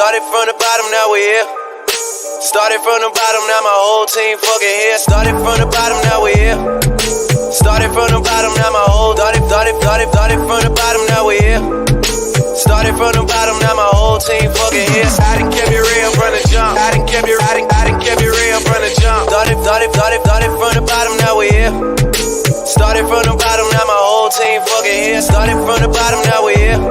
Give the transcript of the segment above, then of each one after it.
Started from the bottom, now we here. Started from the bottom, now my whole team fucking here. Started from the bottom, now we here. Started from the bottom, now my whole started from the bottom, now we here. Started from the bottom, now my whole team fucking here. I done kept it real from the jump. I done kept it real from the jump. Started from the bottom, now we here. Started from the bottom, now my whole team fucking here. Started from the bottom, now we here.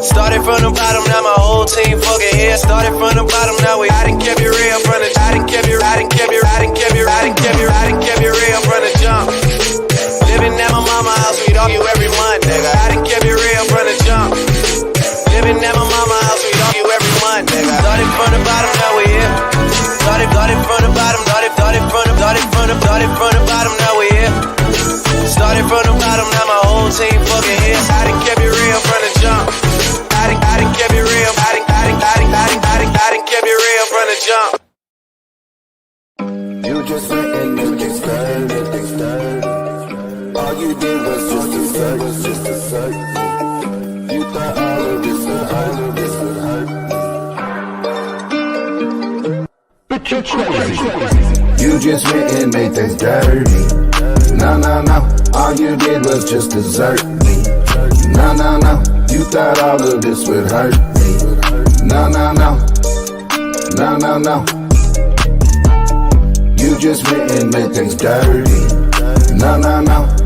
Started from the bottom, now my whole team fucking here. Started from the bottom, now we. I done kept it real from the. I done kept it real from the jump. Living at my mama's house, we'd argue every month, nigga. I done kept it real from the jump. Living at my mama's house, we'd argue every month, nigga. Started from the bottom, now we here. Started from the bottom, started from the bottom, now we here. Started from the bottom, now my whole team fucking here. I done kept it real from the jump. I done kept it real. I done kept it real from the jump. You just went and you just started. All you did was just a search. You thought all of this would hurt. But you're crazy. You just went and made things dirty. No. All you did was just desert me. No. You thought all of this would hurt me. No. You just went and made things dirty. No.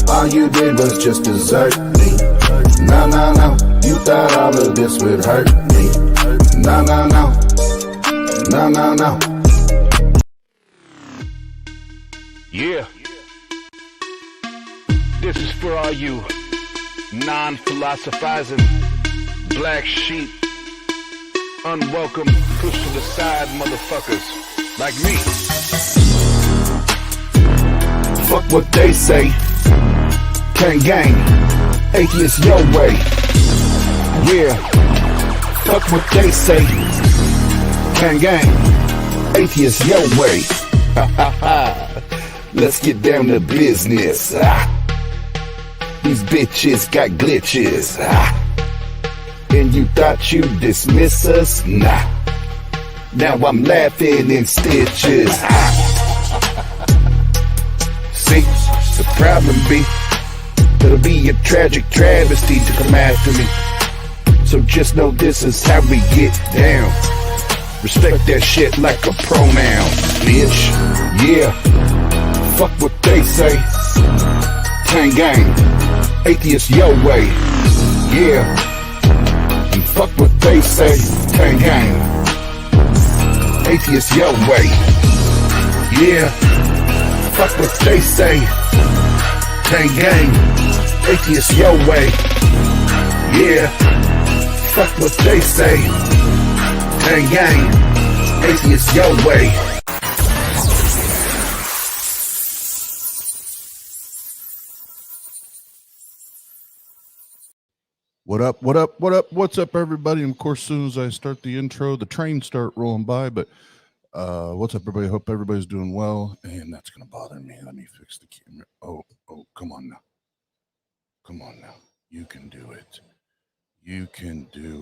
All you did was just desert me. No. You thought all of this would hurt me. No. Yeah. This is for all you non-philosophizing black sheep, unwelcome, pushed to the side motherfuckers like me. Fuck what they say. Tang gang, Atheist Your Way. Yeah. Fuck what they say. Tang gang, Atheist Your Way. Let's get down to business. These bitches got glitches. And you thought you'd dismiss us? Nah. Now I'm laughing in stitches. See, the problem be, it'll be a tragic travesty to come after me. So just know this is how we get down. Respect that shit like a pronoun, bitch. Yeah. Fuck what they say. Tang gang, Atheist Your Way. Yeah. And fuck what they say. Tang gang, Atheist Your Way. Yeah. Fuck what they say. Tang gang, Atheist Your Way. Yeah. Fuck what they say. Tang gang, Atheist Your Way. What up, what's up, everybody? And of course, as soon as I start the intro, the trains start rolling by, but what's up, everybody? Hope everybody's doing well, and that's going to bother me. Let me fix the camera. Oh, come on now. You can do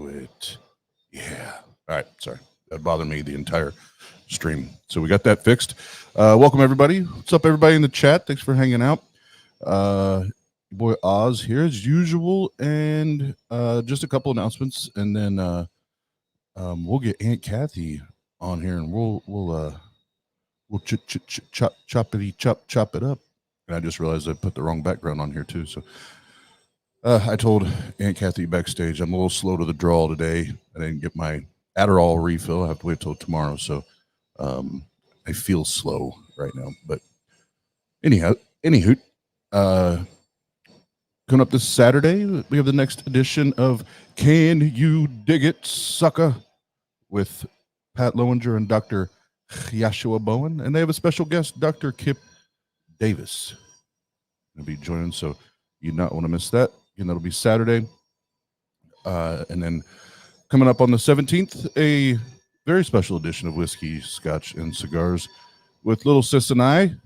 it. Yeah. All right, sorry. That bothered me the entire stream. So we got that fixed. Welcome, everybody. What's up, everybody in the chat? Thanks for hanging out. Boy Oz here as usual, and just a couple announcements, and then we'll get Aunt Kathy on here, and we'll chop it up. And I just realized I put the wrong background on here too. So I told Aunt Kathy backstage I'm a little slow to the draw today. I didn't get my Adderall refill. I have to wait till tomorrow, so I feel slow right now. But anywho. Coming up this Saturday, we have the next edition of Can You Dig It, Sucker? With Pat Lowinger and Dr. Yashua Bowen. And they have a special guest, Dr. Kip Davis. Going to be joining, so you not want to miss that. And that'll be Saturday. And then coming up on the 17th, a very special edition of Whiskey, Scotch, and Cigars with Little Sis and I,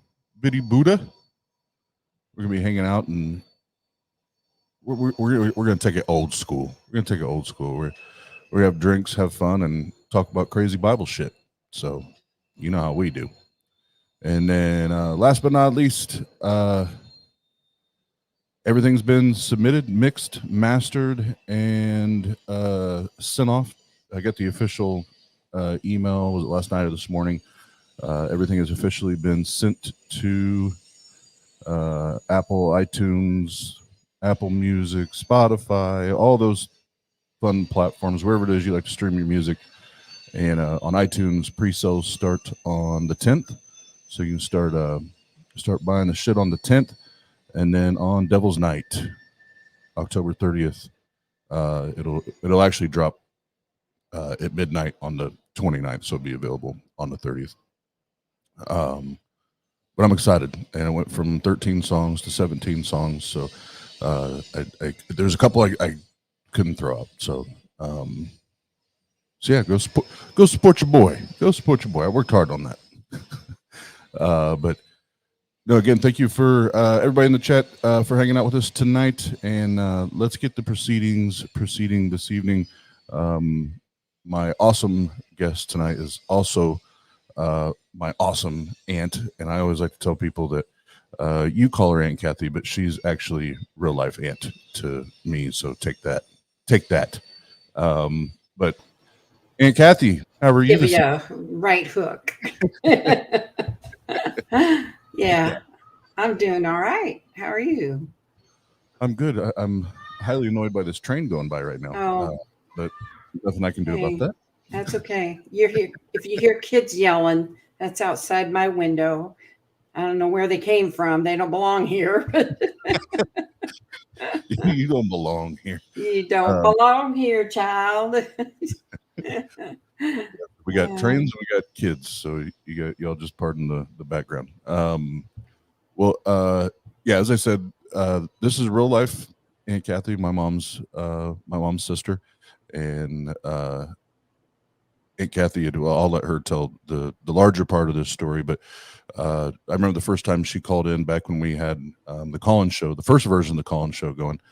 Biddy Buddha. We're going to be hanging out, and we're going to take it old school. We're going to have drinks, have fun, and talk about crazy Bible shit. So you know how we do. And then last but not least, everything's been submitted, mixed, mastered, and sent off. I got the official email, was it last night or this morning? Everything has officially been sent to Apple, iTunes, Apple Music, Spotify, all those fun platforms, wherever it is you like to stream your music. And on iTunes, pre-sales start on the 10th, so you can start buying the shit on the 10th, and then on Devil's Night, October 30th, it'll actually drop at midnight on the 29th, so it'll be available on the 30th. But I'm excited, and it went from 13 songs to 17 songs. So there's a couple I couldn't throw up. So yeah, go support your boy. Go support your boy. I worked hard on that. But no, again, thank you for everybody in the chat for hanging out with us tonight. And let's get the proceeding this evening. My awesome guest tonight is also my awesome aunt, and I always like to tell people that you call her Aunt Kathy, but she's actually real life aunt to me. So take that. But Aunt Kathy, how are you? Give you a right hook. Yeah, I'm doing all right. How are you? I'm good. I'm highly annoyed by this train going by right now. But nothing I can do about that. That's okay. You're here. If you hear kids yelling, that's outside my window. I don't know where they came from. They don't belong here. You don't belong here. You don't belong here, child. We got trains, we got kids, so y'all just pardon the background. Yeah, as I said, this is real life Aunt Kathy, my mom's sister, and Aunt Kathy, I'll let her tell the larger part of this story, but I remember the first time she called in back when we had the call-in show, the first version of the call-in show going,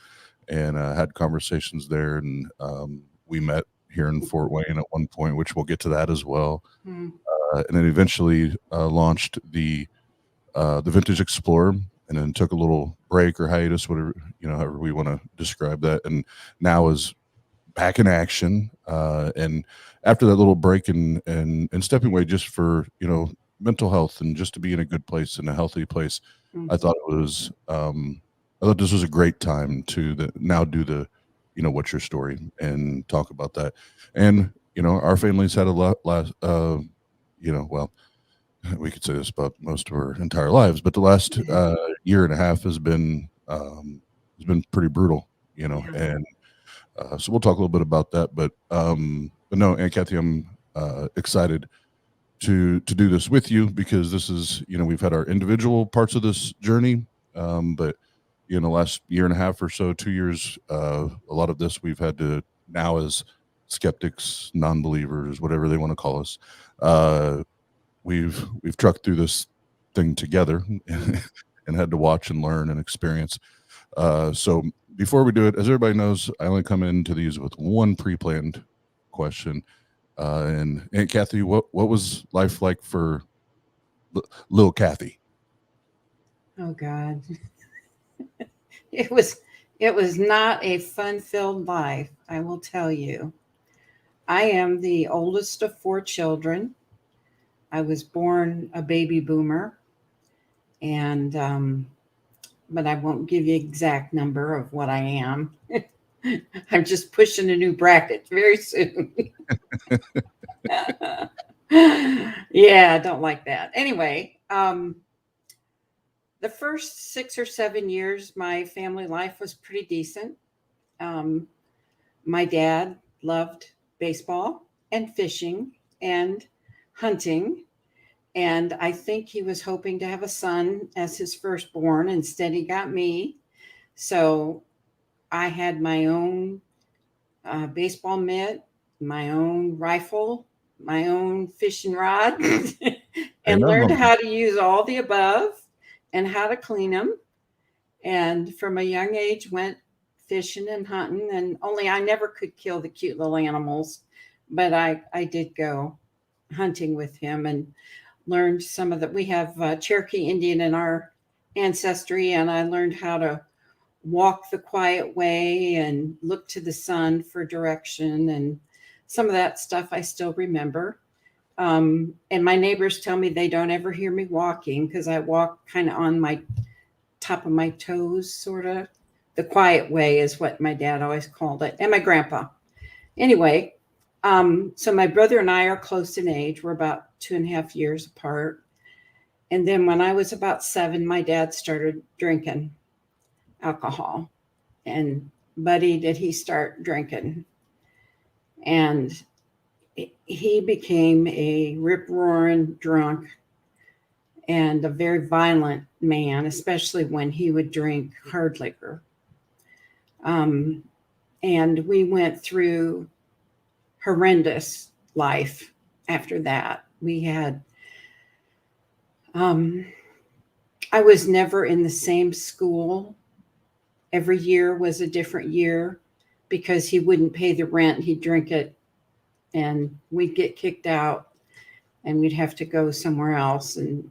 and had conversations there, and we met here in Fort Wayne at one point, which we'll get to that as well. And then eventually launched the Vintage Explorer, and then took a little break or hiatus, whatever, however we want to describe that, and now is back in action. And after that little break and stepping away just for, mental health and just to be in a good place, in a healthy place, I thought this was a great time to now do the, what's your story, and talk about that. And, our family's had a lot well, we could say this about most of our entire lives, but the last year and a half has been pretty brutal, and so we'll talk a little bit about that. But no, Aunt Kathy, I'm excited to do this with you, because this is, we've had our individual parts of this journey, but the last year and a half or so, 2 years, a lot of this we've had to now as skeptics, non-believers, whatever they want to call us, we've trucked through this thing together and had to watch and learn and experience. So before we do it, as everybody knows, I only come into these with one pre-planned question. And Aunt Kathy, what was life like for little Kathy? Oh God. It was not a fun-filled life, I will tell you. I am the oldest of 4 children. I was born a baby boomer, and but I won't give you exact number of what I am. I'm just pushing a new bracket very soon. Yeah, I don't like that. Anyway, the first 6 or 7 years, my family life was pretty decent. My dad loved baseball and fishing and hunting. And I think he was hoping to have a son as his firstborn. Instead, he got me. So I had my own baseball mitt, my own rifle, my own fishing rod, and learned how to use all the above and how to clean them. And from a young age, went fishing and hunting. And only I never could kill the cute little animals. but I did go hunting with him and learned some of that. We have Cherokee Indian in our ancestry, and I learned how to walk the quiet way and look to the sun for direction, and some of that stuff I still remember. And my neighbors tell me they don't ever hear me walking because I walk kind of on my top of my toes, sort of. The quiet way is what my dad always called it, and my grandpa. Anyway, so my brother and I are close in age. We're about 2.5 years apart. And then when I was about 7, my dad started drinking alcohol. And buddy, did he start drinking. And he became a rip-roaring drunk and a very violent man, especially when he would drink hard liquor. And we went through horrendous life after that. We had, I was never in the same school. Every year was a different year because he wouldn't pay the rent. He'd drink it and we'd get kicked out and we'd have to go somewhere else. And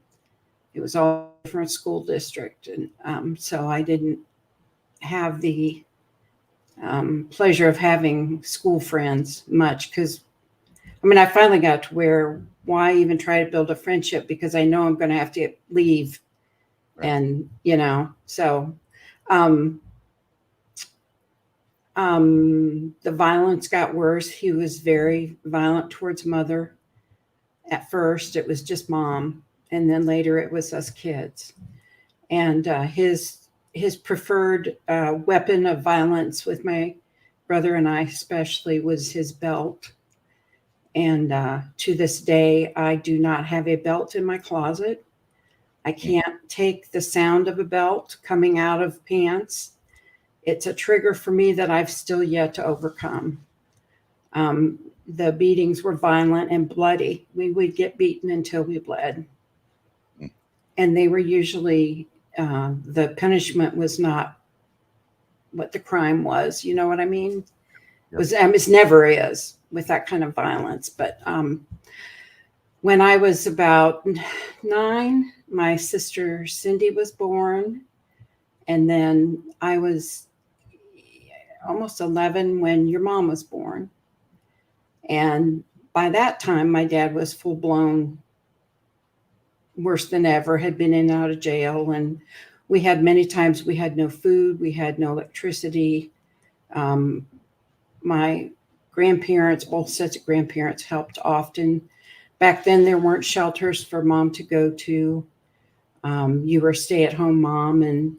it was all a different school district. And so I didn't have the pleasure of having school friends much because, I mean, I finally got to where why even try to build a friendship because I know I'm going to have to leave. Right. And, you know, so the violence got worse. He was very violent towards mother. At first, it was just mom. And then later it was us kids. And his preferred weapon of violence with my brother and I especially was his belt. And to this day, I do not have a belt in my closet. I can't take the sound of a belt coming out of pants. It's a trigger for me that I've still yet to overcome. The beatings were violent and bloody. We would get beaten until we bled. And they were usually, the punishment was not what the crime was. You know what I mean? It never is with that kind of violence. But when I was about 9, my sister Cindy was born. And then I was almost 11 when your mom was born. And by that time, my dad was full blown, worse than ever, had been in and out of jail. And we had many times we had no food, we had no electricity. My grandparents, both sets of grandparents, helped often. Back then, there weren't shelters for mom to go to. You were a stay-at-home mom, and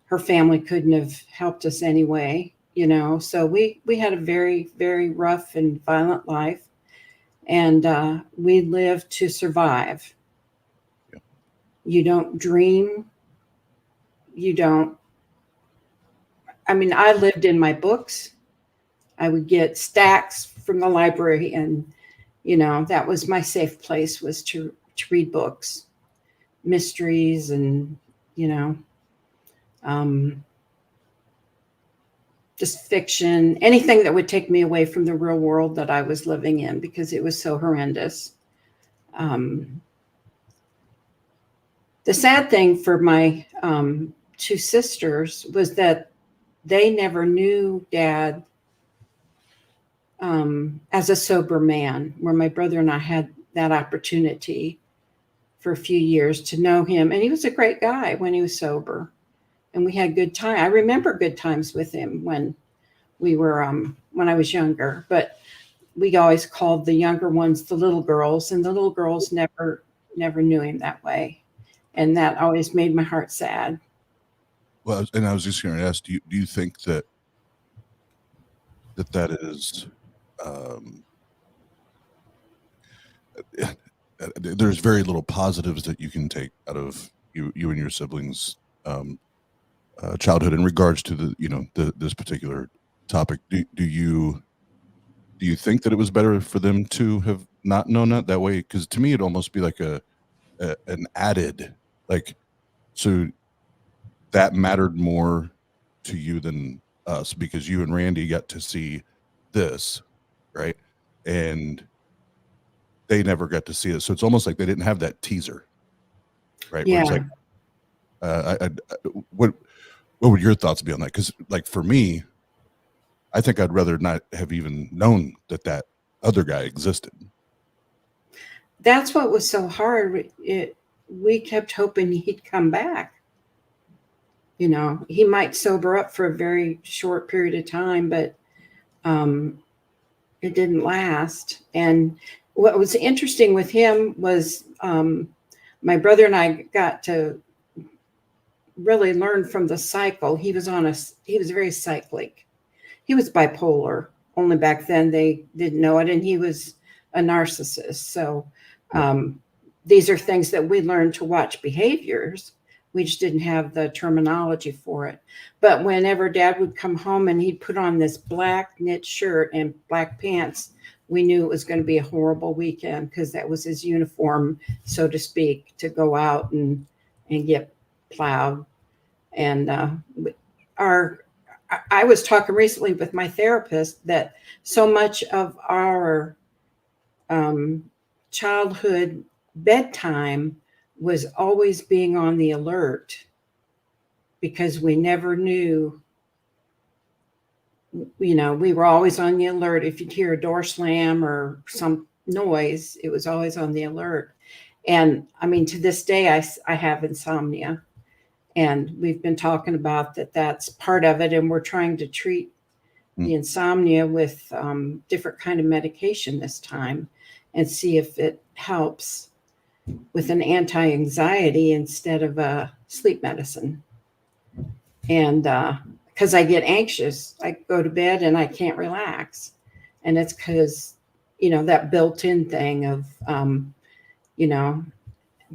her family couldn't have helped us anyway, you know. So we had a very, very rough and violent life, and we lived to survive. Yeah. You don't dream. You don't. I mean, I lived in my books. I would get stacks from the library, and, you know, that was my safe place, was to read books, mysteries, and, you know, just fiction, anything that would take me away from the real world that I was living in because it was so horrendous. The sad thing for my 2 sisters was that they never knew Dad as a sober man, where my brother and I had that opportunity for a few years to know him. And he was a great guy when he was sober. And we had good time. I remember good times with him when we were, when I was younger. But we always called the younger ones the little girls, and the little girls never knew him that way. And that always made my heart sad. Well, and I was just going to ask, do you think that is, there's very little positives that you can take out of you and your siblings' childhood in regards to this particular topic? Do you think that it was better for them to have not known that way? Because to me, it'd almost be like an added, like, so that mattered more to you than us because you and Randy got to see this, right? and they never got to see it. So it's almost like they didn't have that teaser, right? Yeah. Where it's like, what would your thoughts be on that? Because like for me, I think I'd rather not have even known that other guy existed. That's what was so hard. We kept hoping he'd come back. You know, he might sober up for a very short period of time, but it didn't last. And what was interesting with him was my brother and I got to really learn from the cycle. He was very cyclic. He was bipolar. Only back then they didn't know it, and he was a narcissist. So these are things that we learned to watch behaviors. We just didn't have the terminology for it. But whenever Dad would come home and he'd put on this black knit shirt and black pants, we knew it was going to be a horrible weekend, because that was his uniform, so to speak, to go out and get plowed. And I was talking recently with my therapist that so much of our childhood bedtime was always being on the alert, because we never knew, you know, we were always on the alert. If you'd hear a door slam or some noise, it was always on the alert. And I mean, to this day, I have insomnia, and we've been talking about that's part of it. And we're trying to treat the insomnia with different kind of medication this time, and see if it helps with an anti-anxiety instead of a sleep medicine. And because I get anxious, I go to bed and I can't relax. And it's because, you know, that built-in thing of, you know,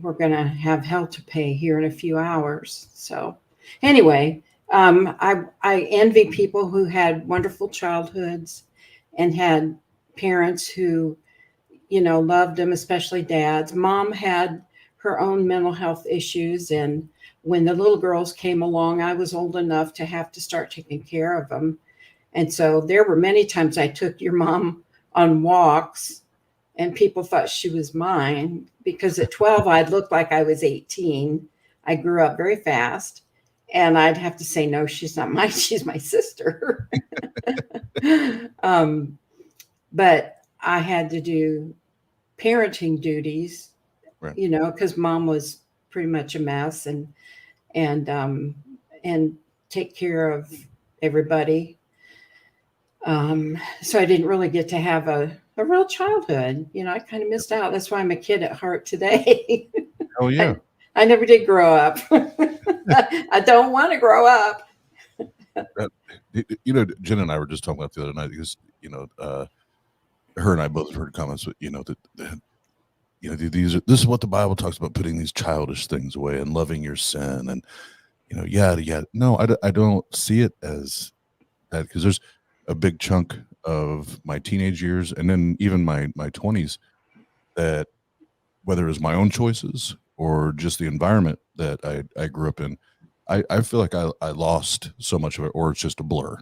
we're going to have hell to pay here in a few hours. So anyway, I envy people who had wonderful childhoods and had parents who, you know, loved them, especially dads. Mom had her own mental health issues. And when the little girls came along, I was old enough to have to start taking care of them. And so there were many times I took your mom on walks and people thought she was mine, because at 12, I'd look like I was 18. I grew up very fast, and I'd have to say, no, she's not mine. She's my sister. But I had to do parenting duties, right, you know, because Mom was pretty much a mess, and take care of everybody. So I didn't really get to have a real childhood. You know, I kind of missed out. That's why I'm a kid at heart today. Oh yeah. I never did grow up. I don't want to grow up. You know, Jen and I were just talking about the other night, because, you know, her and I both heard comments, but, you know, that you know, this is what the Bible talks about, putting these childish things away and loving your sin, and, you know, yada yada. No, I don't see it as that, because there's a big chunk of my teenage years, and then even my 20s, that whether it's my own choices or just the environment that I grew up in, I feel like I lost so much of it, or it's just a blur,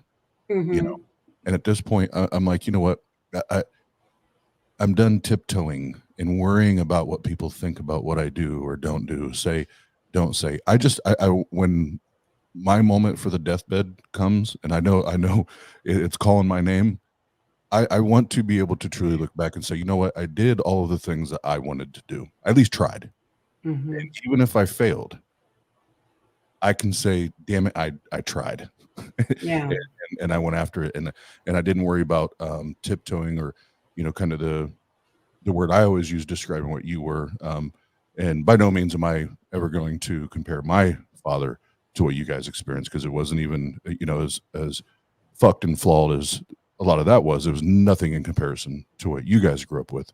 you know. And at this point, I'm like, you know what, I'm done tiptoeing and worrying about what people think about what I do or don't do, say, don't say. I when my moment for the deathbed comes, and I know it's calling my name, I want to be able to truly look back and say, you know what, I did all of the things that I wanted to do. I at least tried. And even if I failed, I can say, damn it, I tried. Yeah. and I went after it, and I didn't worry about tiptoeing, or, you know, kind of the word I always use describing what you were. And by no means am I ever going to compare my father to what you guys experienced, because it wasn't even, you know, as fucked and flawed as a lot of that was. It was nothing in comparison to what you guys grew up with.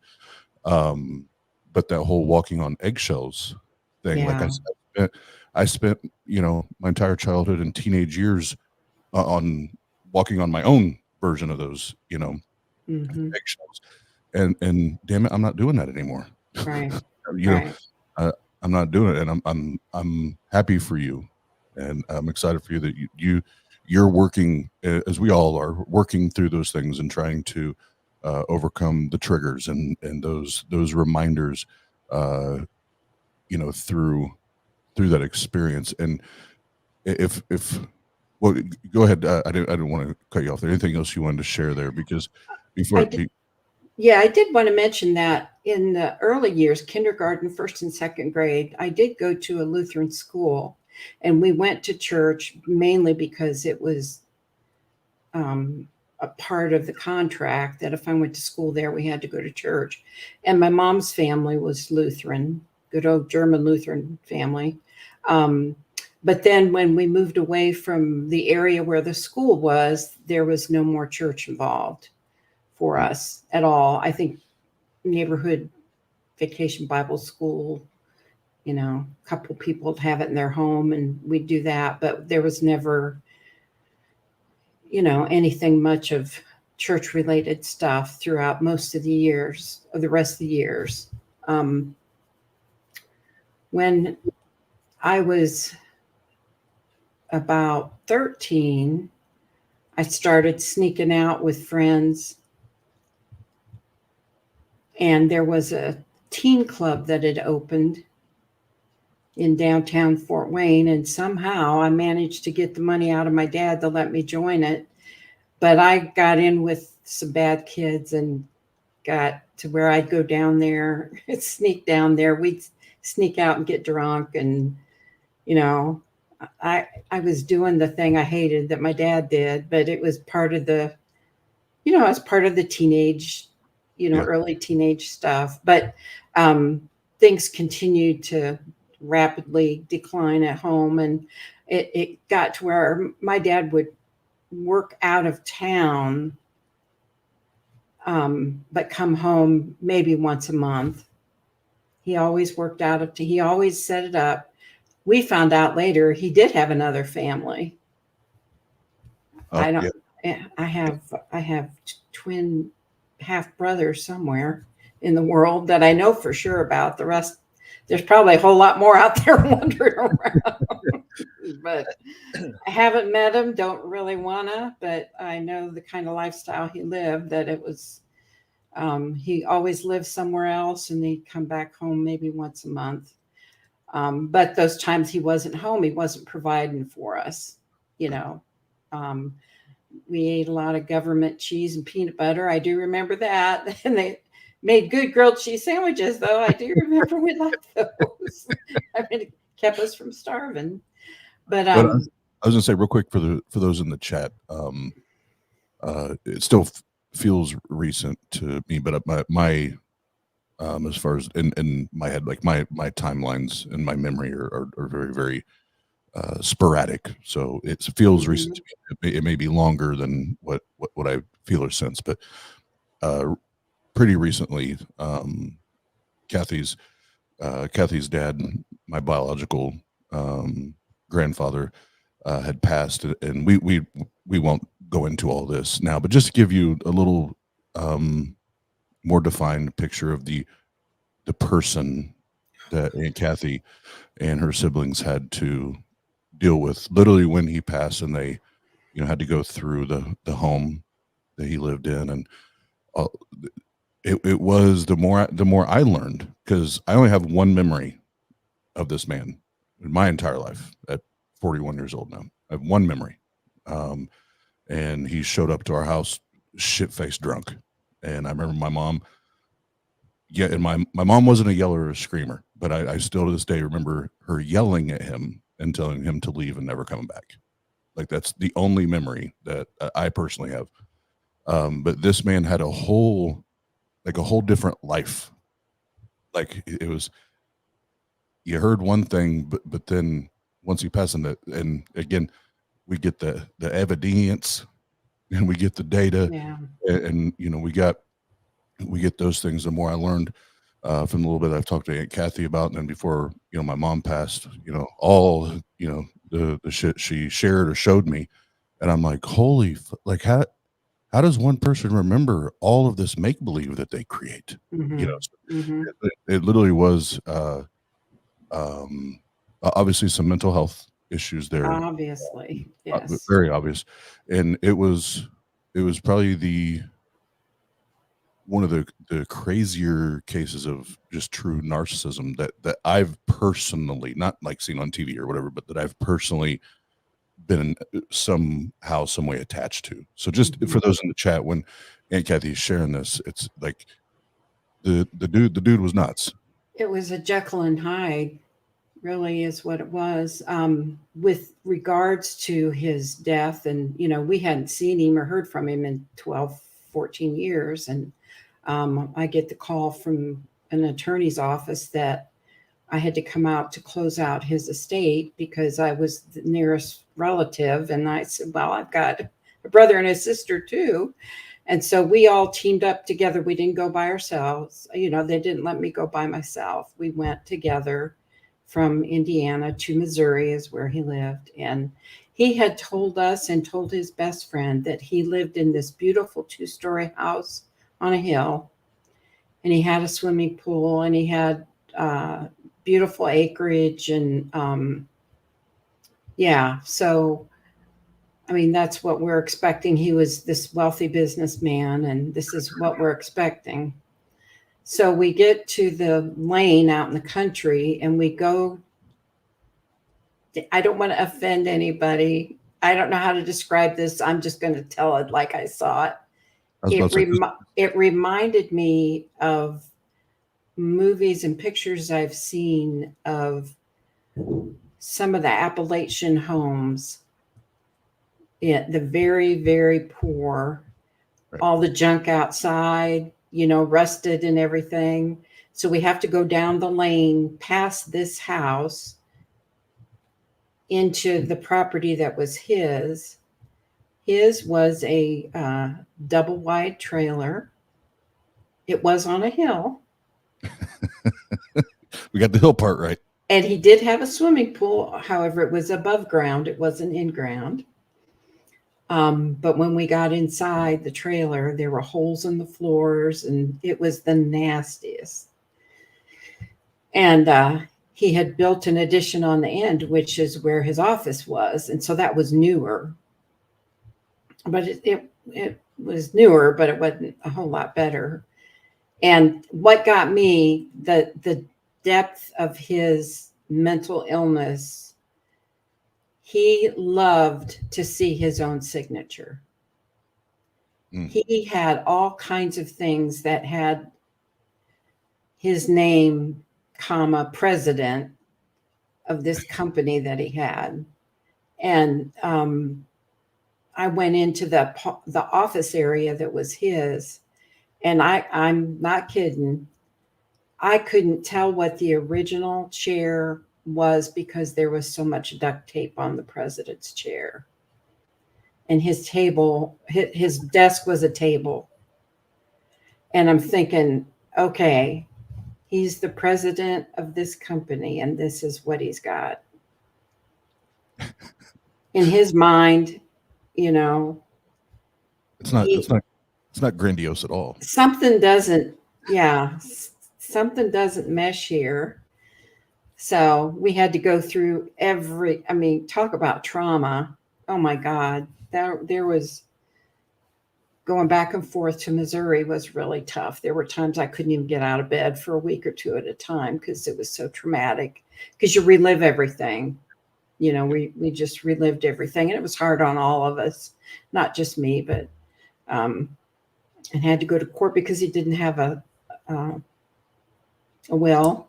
But that whole walking on eggshells thing, yeah, like I said, I spent, you know, my entire childhood and teenage years on walking on my own version of those, you know, eggshells. And damn it, I'm not doing that anymore. Right. You know, I'm not doing it, and I'm happy for you, and I'm excited for you that you're working, as we all are, working through those things and trying to overcome the triggers and those reminders, through that experience. And if well, go ahead. I didn't want to cut you off there. Anything else you wanted to share there? Because before I did want to mention that in the early years, kindergarten, first and second grade, I did go to a Lutheran school, and we went to church mainly because it was a part of the contract that if I went to school there, we had to go to church. And my mom's family was Lutheran, good old German Lutheran family. But then when we moved away from the area where the school was, there was no more church involved for us at all. I think neighborhood vacation Bible school, a couple people would have it in their home and we'd do that, but there was never, anything much of church related stuff throughout most of the years, of the rest of the years. When I was about 13, I started sneaking out with friends. And there was a teen club that had opened in downtown Fort Wayne. And somehow I managed to get the money out of my dad to let me join it. But I got in with some bad kids and got to where I'd go down there, sneak down there. We'd sneak out and get drunk. And, I was doing the thing I hated that my dad did, but it was part of the, as part of the teenage, early teenage stuff. But things continued to rapidly decline at home. And it got to where my dad would work out of town, but come home maybe once a month. He always worked he always set it up. We found out later he did have another family. I have twin half brothers somewhere in the world that I know for sure about. The rest, there's probably a whole lot more out there wandering around. But I haven't met him, don't really wanna, but I know the kind of lifestyle he lived, that it was, he always lived somewhere else and he'd come back home maybe once a month. But those times he wasn't home, he wasn't providing for us, we ate a lot of government cheese and peanut butter. I do remember that. And they made good grilled cheese sandwiches, though. I do remember we liked those. It kept us from starving. But I was going to say real quick for those in the chat, it still feels recent to me, but my as far as in my head, like my timelines and my memory are very, very sporadic. So it feels recent to me. It may be longer than what I feel or sense, but pretty recently, Kathy's dad, my biological grandfather, had passed, and we won't go into all this now, but just to give you a little more defined picture of the person that Aunt Kathy and her siblings had to deal with literally when he passed, and they had to go through the home that he lived in. And it was the more I learned, because I only have one memory of this man in my entire life at 41 years old now. I have one memory, and he showed up to our house shit-faced drunk. And I remember my mom, and my mom wasn't a yeller or a screamer, but I still to this day remember her yelling at him and telling him to leave and never coming back. Like, that's the only memory that I personally have. But this man had a whole different life. Like, it was, you heard one thing, but then once he passed, and again, we get the evidence and we get the data, and we get those things. The more I learned from the little bit I've talked to Aunt Kathy about, and then before my mom passed, all the shit she shared or showed me, and I'm like, holy, like how does one person remember all of this make believe that they create? It literally was obviously some mental health issues there, obviously, yes, very obvious, and it was probably the one of the crazier cases of just true narcissism that I've personally, not like seen on TV or whatever, but that I've personally been somehow, some way attached to. So just for those in the chat, when Aunt Kathy is sharing this, it's like the dude was nuts. It was a Jekyll and Hyde, really is what it was. With regards to his death, and we hadn't seen him or heard from him in 12, 14 years, and I get the call from an attorney's office that I had to come out to close out his estate because I was the nearest relative. And I said, well, I've got a brother and a sister too. And so we all teamed up together. We didn't go by ourselves. They didn't let me go by myself. We went together from Indiana to Missouri is where he lived. And he had told us and told his best friend that he lived in this beautiful 2-story house on a hill, and he had a swimming pool, and he had beautiful acreage, and so I mean, that's what we're expecting. He was this wealthy businessman, and this is what we're expecting. So we get to the lane out in the country, and we go. I don't want to offend anybody. I don't know how to describe this. I'm just going to tell it like I saw it. It reminded me of movies and pictures I've seen of some of the Appalachian homes. Yeah, the very, very poor, right. All the junk outside, rusted and everything. So we have to go down the lane past this house into the property that was his. His was a double wide trailer. It was on a hill. We got the hill part right. And he did have a swimming pool. However, it was above ground. It wasn't in ground. But when we got inside the trailer, there were holes in the floors, and it was the nastiest. And he had built an addition on the end, which is where his office was. And so that was newer. But it was newer, but it wasn't a whole lot better. And what got me, the depth of his mental illness, he loved to see his own signature. He had all kinds of things that had his name, comma, president of this company that he had. And I went into the office area that was his, and I'm not kidding. I couldn't tell what the original chair was because there was so much duct tape on the president's chair. And his table, his desk was a table. And I'm thinking, okay, he's the president of this company, and this is what he's got. In his mind, it's not grandiose at all. Something doesn't mesh here. So we had to go through talk about trauma. Oh my God. There was going back and forth to Missouri was really tough. There were times I couldn't even get out of bed for a week or two at a time because it was so traumatic, because you relive everything. We just relived everything, and it was hard on all of us, not just me, but and had to go to court because he didn't have a will.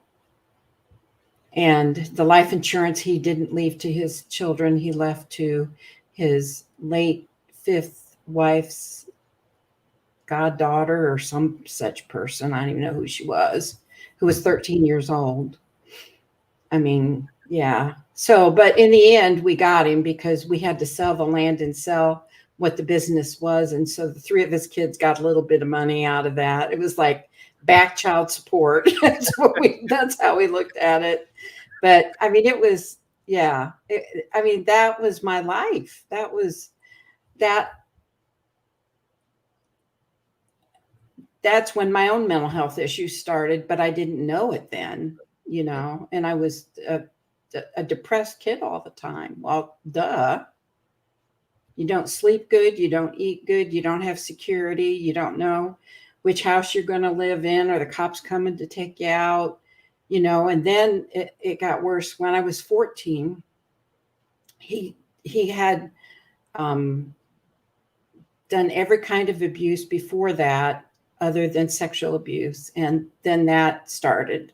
And the life insurance he didn't leave to his children. He left to his late 5th wife's goddaughter or some such person. I don't even know who she was, who was 13 years old. Yeah. So, but in the end, we got him because we had to sell the land and sell what the business was. And so the 3 of his kids got a little bit of money out of that. It was like back child support. That's how we looked at it. But it was, yeah. That was my life. That's when my own mental health issues started, but I didn't know it then, and I was a depressed kid all the time. Well, duh. You don't sleep good. You don't eat good. You don't have security. You don't know which house you're going to live in. Are the cops coming to take you out? You know, and then it got worse. When I was 14, he had done every kind of abuse before that, other than sexual abuse. And then that started.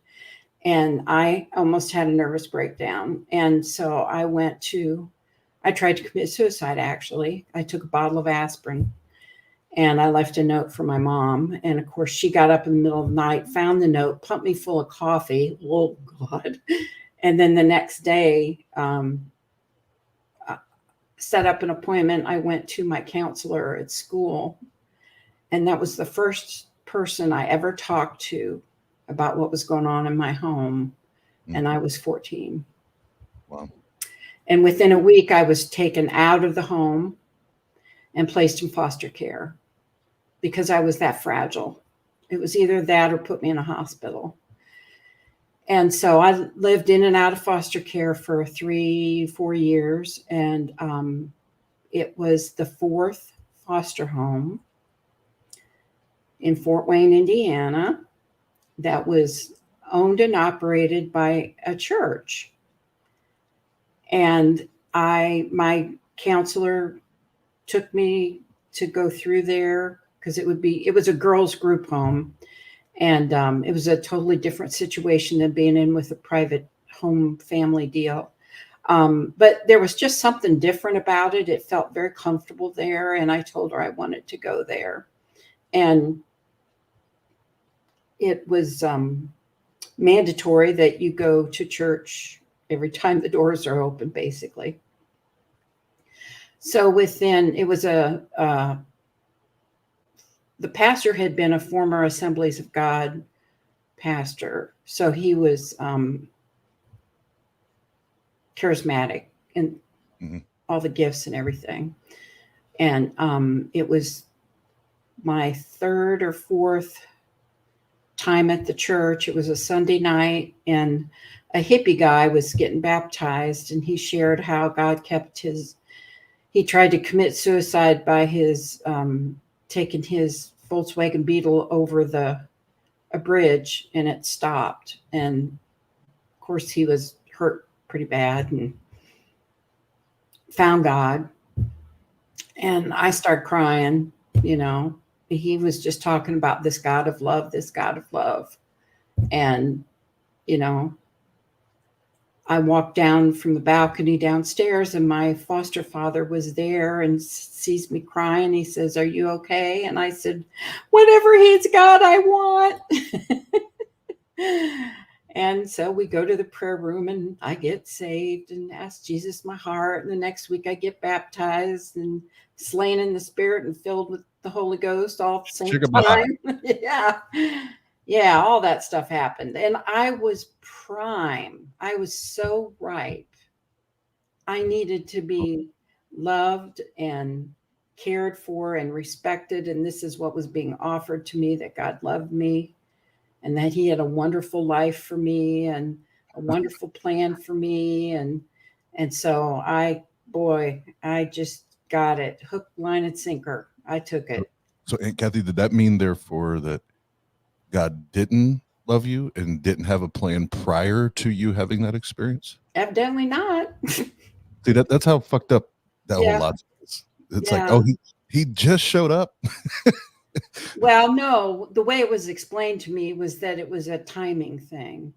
And I almost had a nervous breakdown. And so I tried to commit suicide, actually. I took a bottle of aspirin and I left a note for my mom. And of course, she got up in the middle of the night, found the note, pumped me full of coffee. Oh, God. And then the next day, set up an appointment. I went to my counselor at school. And that was the first person I ever talked to about what was going on in my home. And I was 14. Wow. And within a week, I was taken out of the home and placed in foster care because I was that fragile. It was either that or put me in a hospital. And so I lived in and out of foster care for 3-4 years. And it was the 4th foster home in Fort Wayne, Indiana, that was owned and operated by a church. And my counselor took me to go through there because it was a girls' group home. And it was a totally different situation than being in with a private home family deal. But there was just something different about it. It felt very comfortable there. And I told her I wanted to go there. And it was mandatory that you go to church every time the doors are open, basically. So the pastor had been a former Assemblies of God pastor. So he was charismatic and all the gifts and everything. And it was my 3rd or 4th time at the church. It was a Sunday night, and a hippie guy was getting baptized, and he shared how God he tried to commit suicide by taking his Volkswagen Beetle over a bridge, and it stopped. And of course he was hurt pretty bad and found God. And I started crying, you know. He was just talking about this God of love, this God of love. And, you know, I walked down from the balcony downstairs, and my foster father was there and sees me crying. He says, "Are you okay?" And I said, "Whatever he's got, I want." And so we go to the prayer room, and I get saved and ask Jesus my heart. And the next week I get baptized and slain in the spirit and filled with the Holy Ghost all at the same time. Yeah, all that stuff happened. And I was prime. I was so ripe. I needed to be loved and cared for and respected. And this is what was being offered to me, that God loved me and that he had a wonderful life for me and a wonderful plan for me. And so I just got it. Hook, line, and sinker. I took it. So, Aunt Kathy, did that mean, therefore, that God didn't love you and didn't have a plan prior to you having that experience? Evidently not. See, that's how fucked up that whole lot is. It's like, oh, he just showed up. Well, no, the way it was explained to me was that it was a timing thing,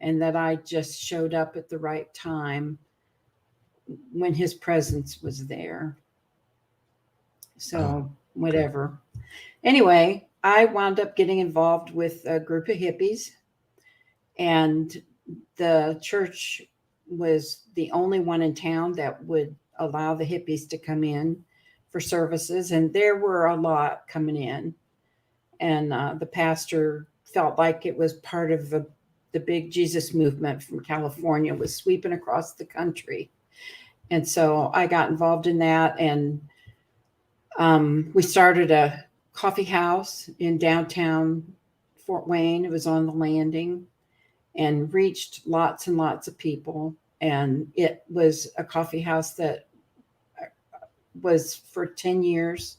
and that I just showed up at the right time when his presence was there. So whatever. Anyway, I wound up getting involved with a group of hippies, and the church was the only one in town that would allow the hippies to come in for services. And there were a lot coming in. And the pastor felt like it was part of the big Jesus movement from California was sweeping across the country. And so I got involved in that. And we started a coffee house in downtown Fort Wayne. It was on the landing and reached lots and lots of people. And it was a coffee house that was for 10 years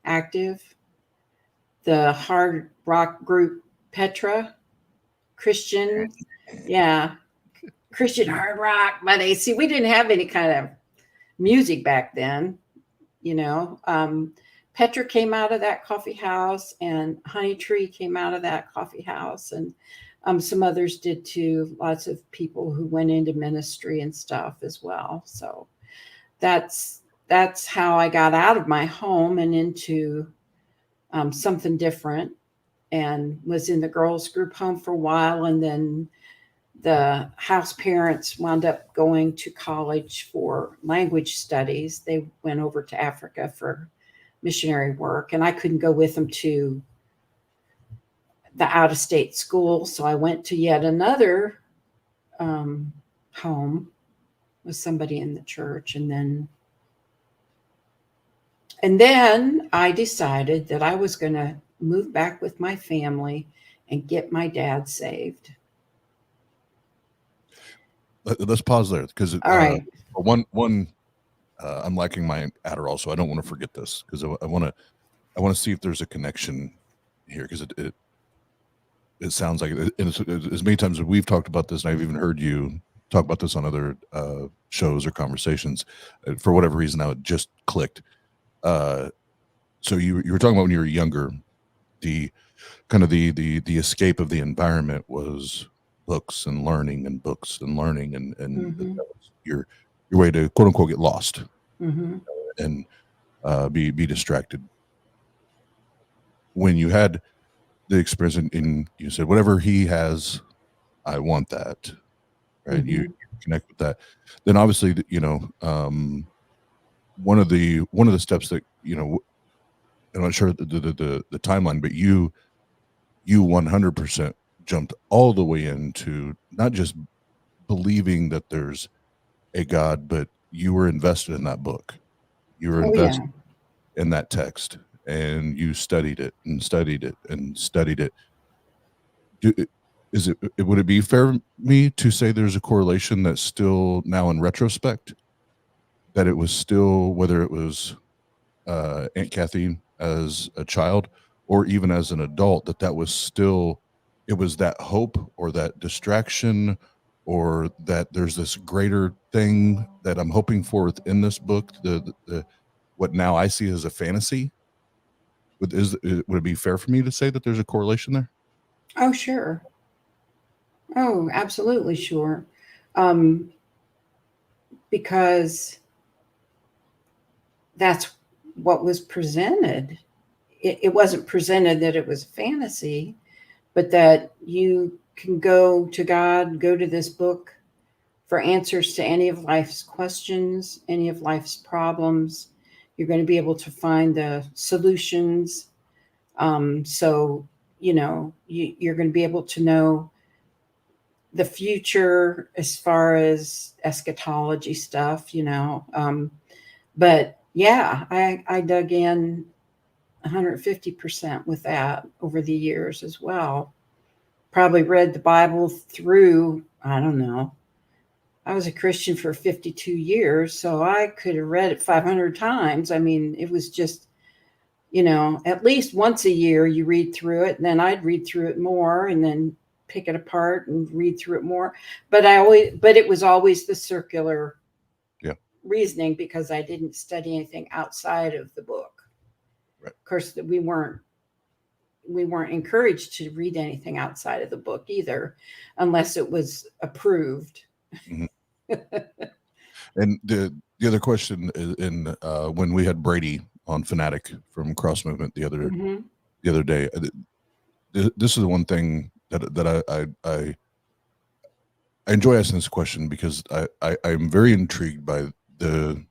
active. the hard rock group Petra, Christian. Yeah. Christian hard rock. But see, we didn't have any kind of music back then, you know. Petra came out of that coffee house, and Honey Tree came out of that coffee house, and some others did too. Lots of people who went into ministry and stuff as well. So that's how I got out of my home and into something different, and was in the girls group home for a while, and then the house parents wound up going to college for language studies. They went over to Africa for missionary work, and I couldn't go with them to the out-of-state school. So I went to yet another home with somebody in the church. And then I decided that I was going to move back with my family and get my dad saved. Let's pause there, because All right. I'm lacking my Adderall, so I don't want to forget this, because I want to see if there's a connection here, because it sounds like it, and as many times as we've talked about this, and I've even heard you talk about this on other shows or conversations, for whatever reason now it just clicked. So you were talking about when you were younger, the kind of the escape of the environment was books and learning, and books and learning, and Mm-hmm. that was your way to quote unquote get lost, Mm-hmm. and be distracted. When you had the experience in you said, whatever he has, I want that, right? Mm-hmm. You connect with that, then obviously, you know, one of the steps that, you know, I'm not sure the timeline, but you 100% jumped all the way into not just believing that there's a God, but you were invested in that book. You were invested in that text, and you studied it and studied it and studied it. Would it be fair for me to say there's a correlation that's still, now in retrospect, that it was still, whether it was Aunt Kathy as a child or even as an adult, that was still, it was that hope or that distraction, or that there's this greater thing that I'm hoping for within this book, the what now I see as a fantasy? Would it be fair for me to say that there's a correlation there? Oh, sure. Oh, absolutely sure. Because that's what was presented. It wasn't presented that it was fantasy, but that you can go to God, go to this book for answers to any of life's questions, any of life's problems. You're going to be able to find the solutions. So, you know, you're going to be able to know the future as far as eschatology stuff, you know. But yeah, I dug in 150% with that over the years as well. Probably read the Bible through, I don't know. I was a Christian for 52 years, so I could have read it 500 times. I mean, it was just, you know, at least once a year you read through it, and then I'd read through it more, and then pick it apart and read through it more. But it was always the circular reasoning, because I didn't study anything outside of the book. Right. Of course, we weren't encouraged to read anything outside of the book either, unless it was approved. Mm-hmm. And the other question is, when we had Brady on Fanatic from Cross Movement the other day, this is the one thing that I enjoy asking this question, because I'm very intrigued by the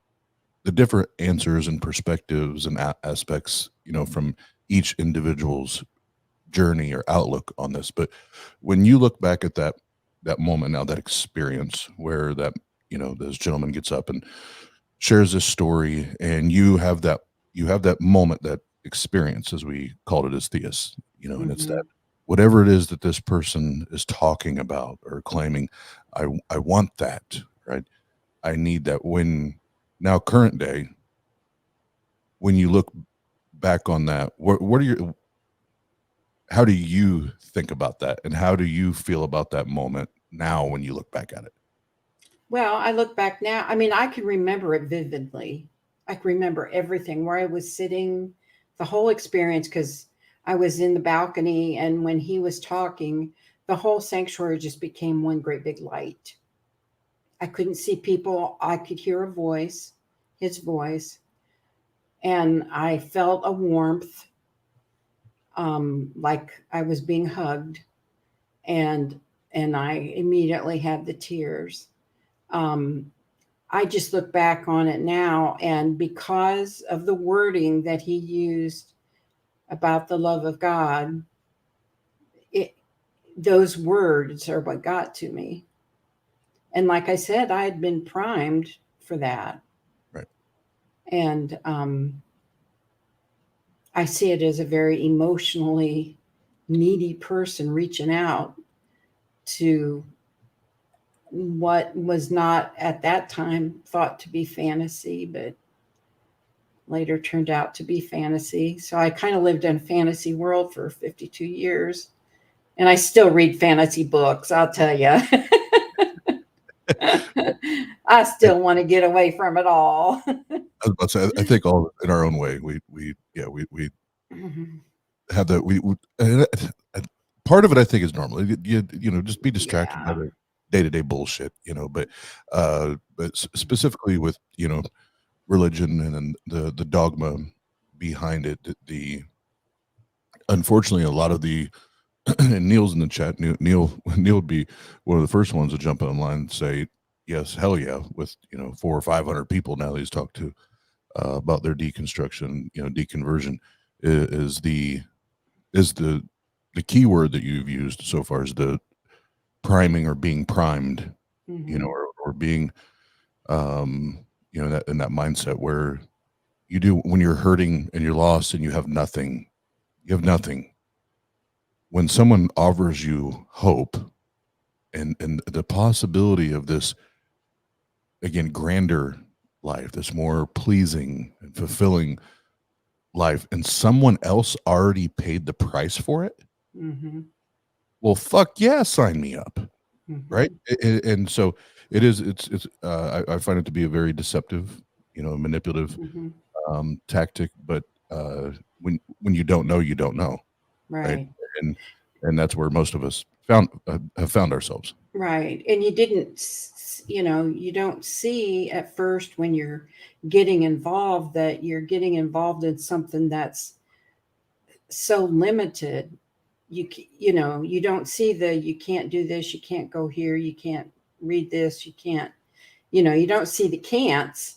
different answers and perspectives and aspects, you know, from each individual's journey or outlook on this. But when you look back at that moment, now that experience where that, you know, this gentleman gets up and shares this story, and you have that moment, that experience, as we called it as theists, you know, and it's that whatever it is that this person is talking about or claiming, I want that, right? I need that. When now current day, when you look back on that, what are your, how do you think about that, and how do you feel about that moment now when you look back at it? Well, I look back now. I mean, I can remember it vividly. I can remember everything, where I was sitting, the whole experience, because I was in the balcony, and when he was talking, the whole sanctuary just became one great big light. I couldn't see people. I could hear a voice, his voice, and I felt a warmth, like I was being hugged, and I immediately had the tears. I just look back on it now, and because of the wording that he used about the love of God, those words are what got to me. And like I said, I had been primed for that. Right. And I see it as a very emotionally needy person reaching out to what was not at that time thought to be fantasy, but later turned out to be fantasy. So I kind of lived in a fantasy world for 52 years. And I still read fantasy books, I'll tell you. I still want to get away from it all. I was about to say, I think all in our own way, we have that. We part of it, I think, is normal. You know, just be distracted by the day-to-day bullshit, you know, but specifically with, you know, religion and the dogma behind it, unfortunately a lot of the and Neil's in the chat. Neil would be one of the first ones to jump online and say yes, hell yeah, with, you know, 400 or 500 people now that he's talked to about their deconstruction, you know, deconversion is the key word that you've used so far, is the priming or being primed, you know, or being you know, that in that mindset where you do, when you're hurting and you're lost and you have nothing, when someone offers you hope and the possibility of this, again, grander life, this more pleasing and fulfilling life, and someone else already paid the price for it, well, fuck yeah, sign me up. Right. And so it's I find it to be a very deceptive, you know, manipulative tactic, but when you don't know, you don't know. Right. And that's where most of us have found ourselves. Right. And you don't see at first when you're getting involved that you're getting involved in something that's so limited. You know, you don't see you can't do this, you can't go here, you can't read this, you can't, you know, you don't see the can'ts.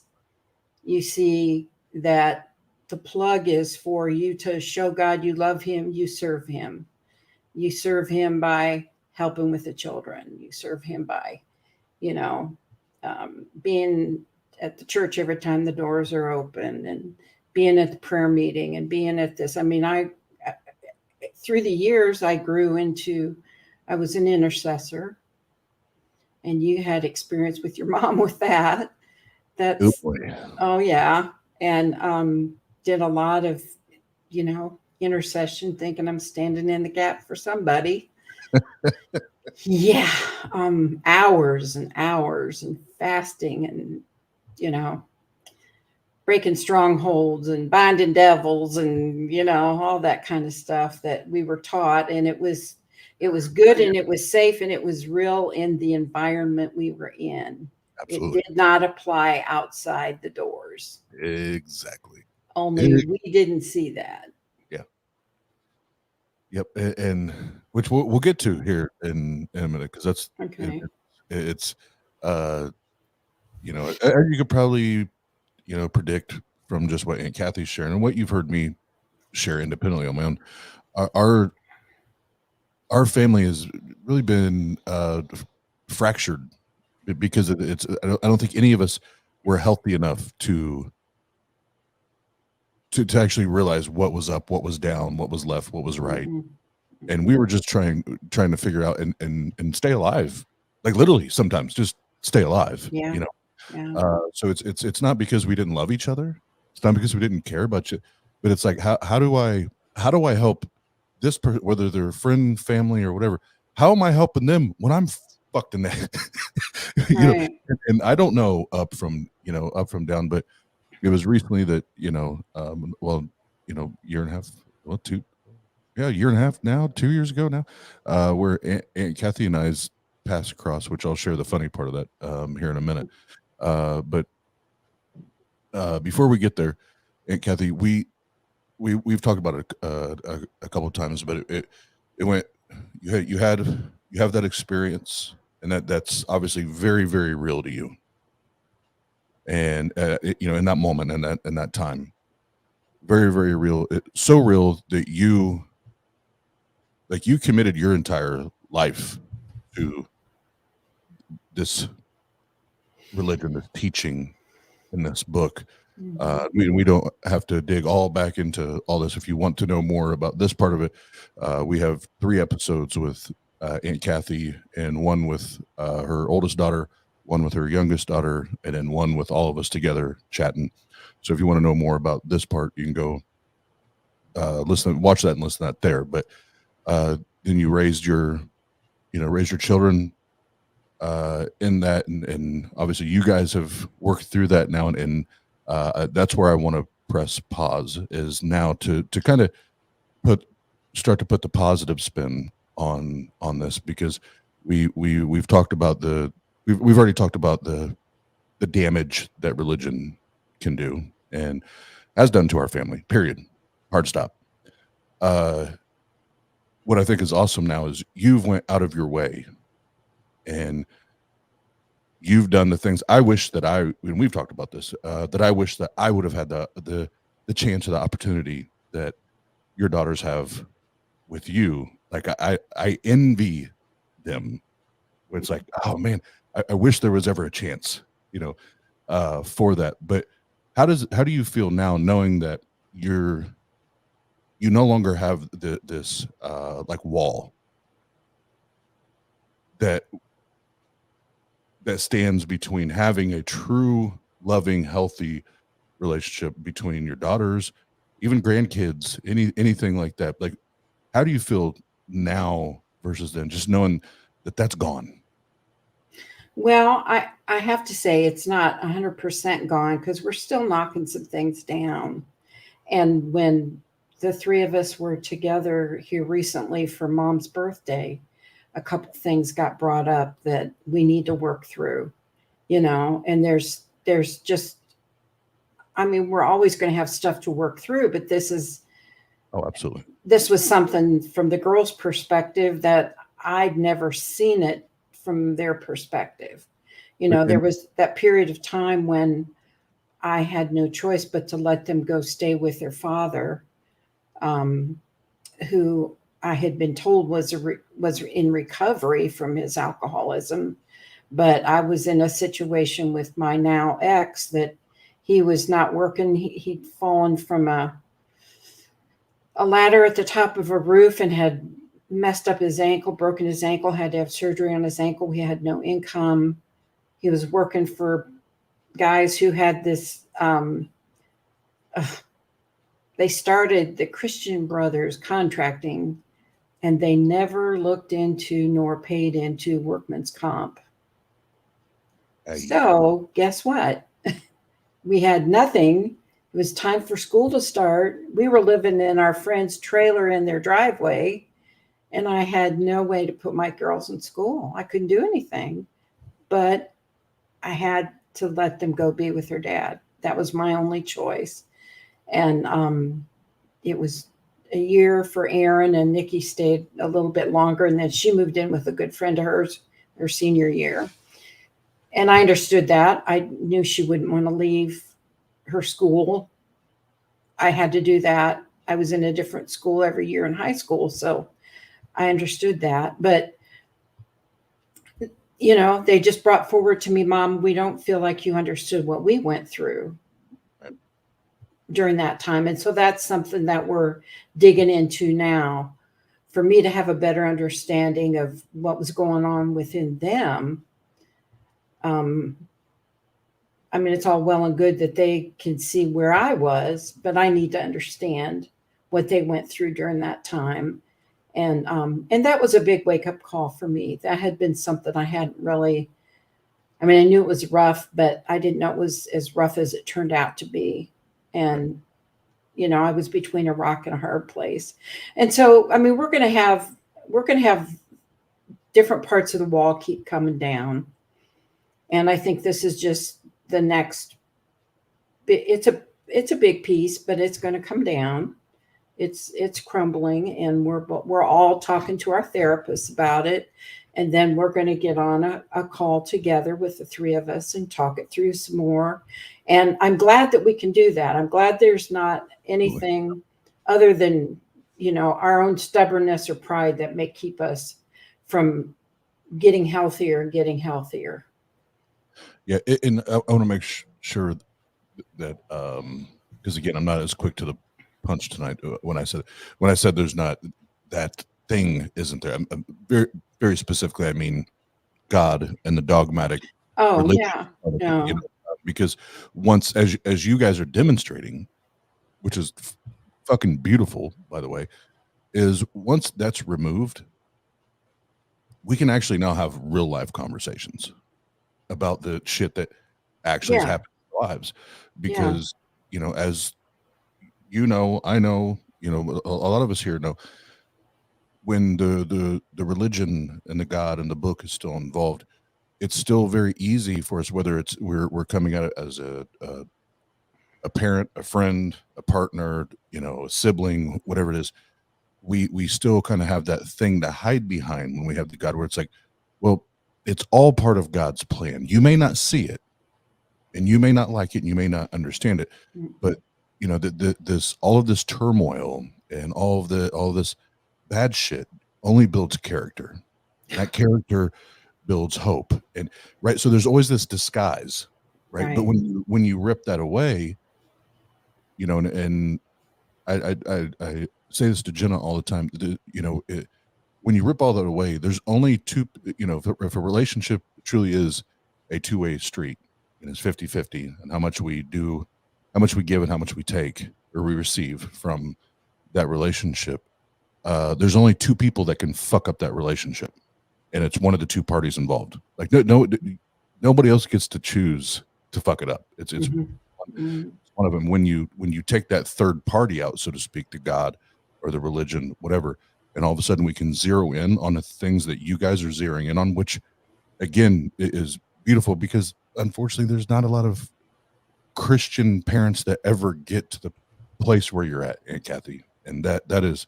You see that the plug is for you to show God you love him, you serve him. You serve him by helping with the children. You serve him by, you know, being at the church every time the doors are open, and being at the prayer meeting, and being at this. I mean, through the years, I grew into, I was an intercessor, and you had experience with your mom with that. Oh yeah. And did a lot of, you know, intercession, thinking I'm standing in the gap for somebody. Yeah. Hours and hours and fasting, and, you know, breaking strongholds and binding devils, and, you know, all that kind of stuff that we were taught. And it was good, and it was safe, and it was real in the environment we were in. Absolutely. It did not apply outside the doors. Exactly. Only we didn't see that. Yeah. Yep. And which we'll get to here in a minute, because that's okay. It's you know, as you could probably, you know, predict from just what Aunt Kathy's sharing and what you've heard me share independently on my own, our family has really been fractured, because it's I don't think any of us were healthy enough to actually realize what was up, what was down, what was left, what was right. And we were just trying to figure out and stay alive, like literally sometimes just stay alive. Yeah. You know. Yeah. So it's not because we didn't love each other. It's not because we didn't care about you, but it's like, how do I help whether they're friend, family, or whatever, how am I helping them when I'm fucked in that? Right. And I don't know up from down, but it was recently that, year and a half, year and a half now, 2 years ago now, where Aunt Kathy and I's pass across, which I'll share the funny part of that here in a minute. But before we get there, Aunt Kathy, we've talked about it a couple of times, but it went. You have that experience, and that's obviously very, very real to you. And in that moment, and that time, very, very real. So real that you committed your entire life to this religion, this teaching in this book. We don't have to dig all back into all this. If you want to know more about this part of it, we have 3 episodes with Aunt Kathy, and one with her oldest daughter, one with her youngest daughter, and then one with all of us together chatting. So if you want to know more about this part, you can go watch that and listen to that there. But then you raised your children in that, and obviously you guys have worked through that now, and that's where I want to press pause, is now to kind of start to put the positive spin on this, because we've talked about we've already talked about the damage that religion can do and has done to our family, period. Hard stop. What I think is awesome now is you've went out of your way and you've done the things I wish that and we've talked about this, that I wish that I would have had the chance or the opportunity that your daughters have with you. Like I envy them. It's like, oh man, I wish there was ever a chance, for that. But how do you feel now, knowing that you no longer have this like wall that stands between having a true, loving, healthy relationship between your daughters, even grandkids, anything like that? Like, how do you feel now versus then, just knowing that that's gone? Well, I have to say it's not 100% gone, because we're still knocking some things down. And when the 3 of us were together here recently for Mom's birthday, a couple things got brought up that we need to work through, and there's just, we're always going to have stuff to work through, but this is, oh, absolutely. This was something from the girls' perspective that I'd never seen it from their perspective. There was that period of time when I had no choice but to let them go stay with their father, who I had been told was in recovery from his alcoholism. But I was in a situation with my now ex that he was not working. He'd fallen from a ladder at the top of a roof and had messed up his ankle, broken his ankle, had to have surgery on his ankle. He had no income. He was working for guys who had this, they started the Christian Brothers contracting, and they never looked into nor paid into workman's comp. So guess what? We had nothing. It was time for school to start. We were living in our friend's trailer in their driveway, and I had no way to put my girls in school. I couldn't do anything, but I had to let them go be with their dad. That was my only choice. And it was a year for Aaron, and Nikki stayed a little bit longer, and then she moved in with a good friend of hers her senior year. And I understood that. I knew she wouldn't want to leave her school. I had to do that. I was in a different school every year in high school, so I understood that. But, they just brought forward to me, Mom, we don't feel like you understood what we went through during that time. And so that's something that we're digging into now, for me to have a better understanding of what was going on within them. It's all well and good that they can see where I was, but I need to understand what they went through during that time And that was a big wake up call for me. That had been something I hadn't really, I mean, I knew it was rough, but I didn't know it was as rough as it turned out to be. And, you know, I was between a rock and a hard place. And so, I mean, we're going to have different parts of the wall keep coming down. And I think this is just the next, it's a big piece, but it's going to come down. It's crumbling, and we're all talking to our therapists about it. And then we're going to get on a call together with the three of us and talk it through some more. And I'm glad that we can do that. I'm glad there's not anything other than, you know, our own stubbornness or pride that may keep us from getting healthier and getting healthier. Yeah. And I want to make sure that, because again, I'm not as quick to the punch tonight when I said there's not, that thing isn't there. I'm very, very specifically, I mean God and the dogmatic. Oh yeah, no. You know, because once, as you guys are demonstrating, which is fucking beautiful, by the way, is once that's removed, we can actually now have real life conversations about the shit that actually has happened in our lives. Because you know, as you know, I know, you know, a lot of us here know, when the religion and the God and the book is still involved, it's still very easy for us, whether it's we're coming at it as a parent, a friend, a partner, you know, a sibling, whatever it is, we still kind of have that thing to hide behind when we have the God, where it's like, well, it's all part of God's plan. You may not see it, and you may not like it, and you may not understand it, but you know, this all of this turmoil and all of this bad shit only builds character. That character builds hope, and right. So there's always this disguise, right? But when you rip that away, you know, and I say this to Jena all the time. You know, when you rip all that away, there's only two. You know, if a relationship truly is a two-way street, and it's 50-50, and how much we do, how much we give, and how much we take or we receive from that relationship, there's only two people that can fuck up that relationship, and it's one of the two parties involved. Like nobody else gets to choose to fuck it up. It's one of them. When you take that third party out, so to speak, the God or the religion, whatever, and all of a sudden we can zero in on the things that you guys are zeroing in on, which again is beautiful, because unfortunately there's not a lot of Christian parents that ever get to the place where you're at, Aunt Kathy, and that is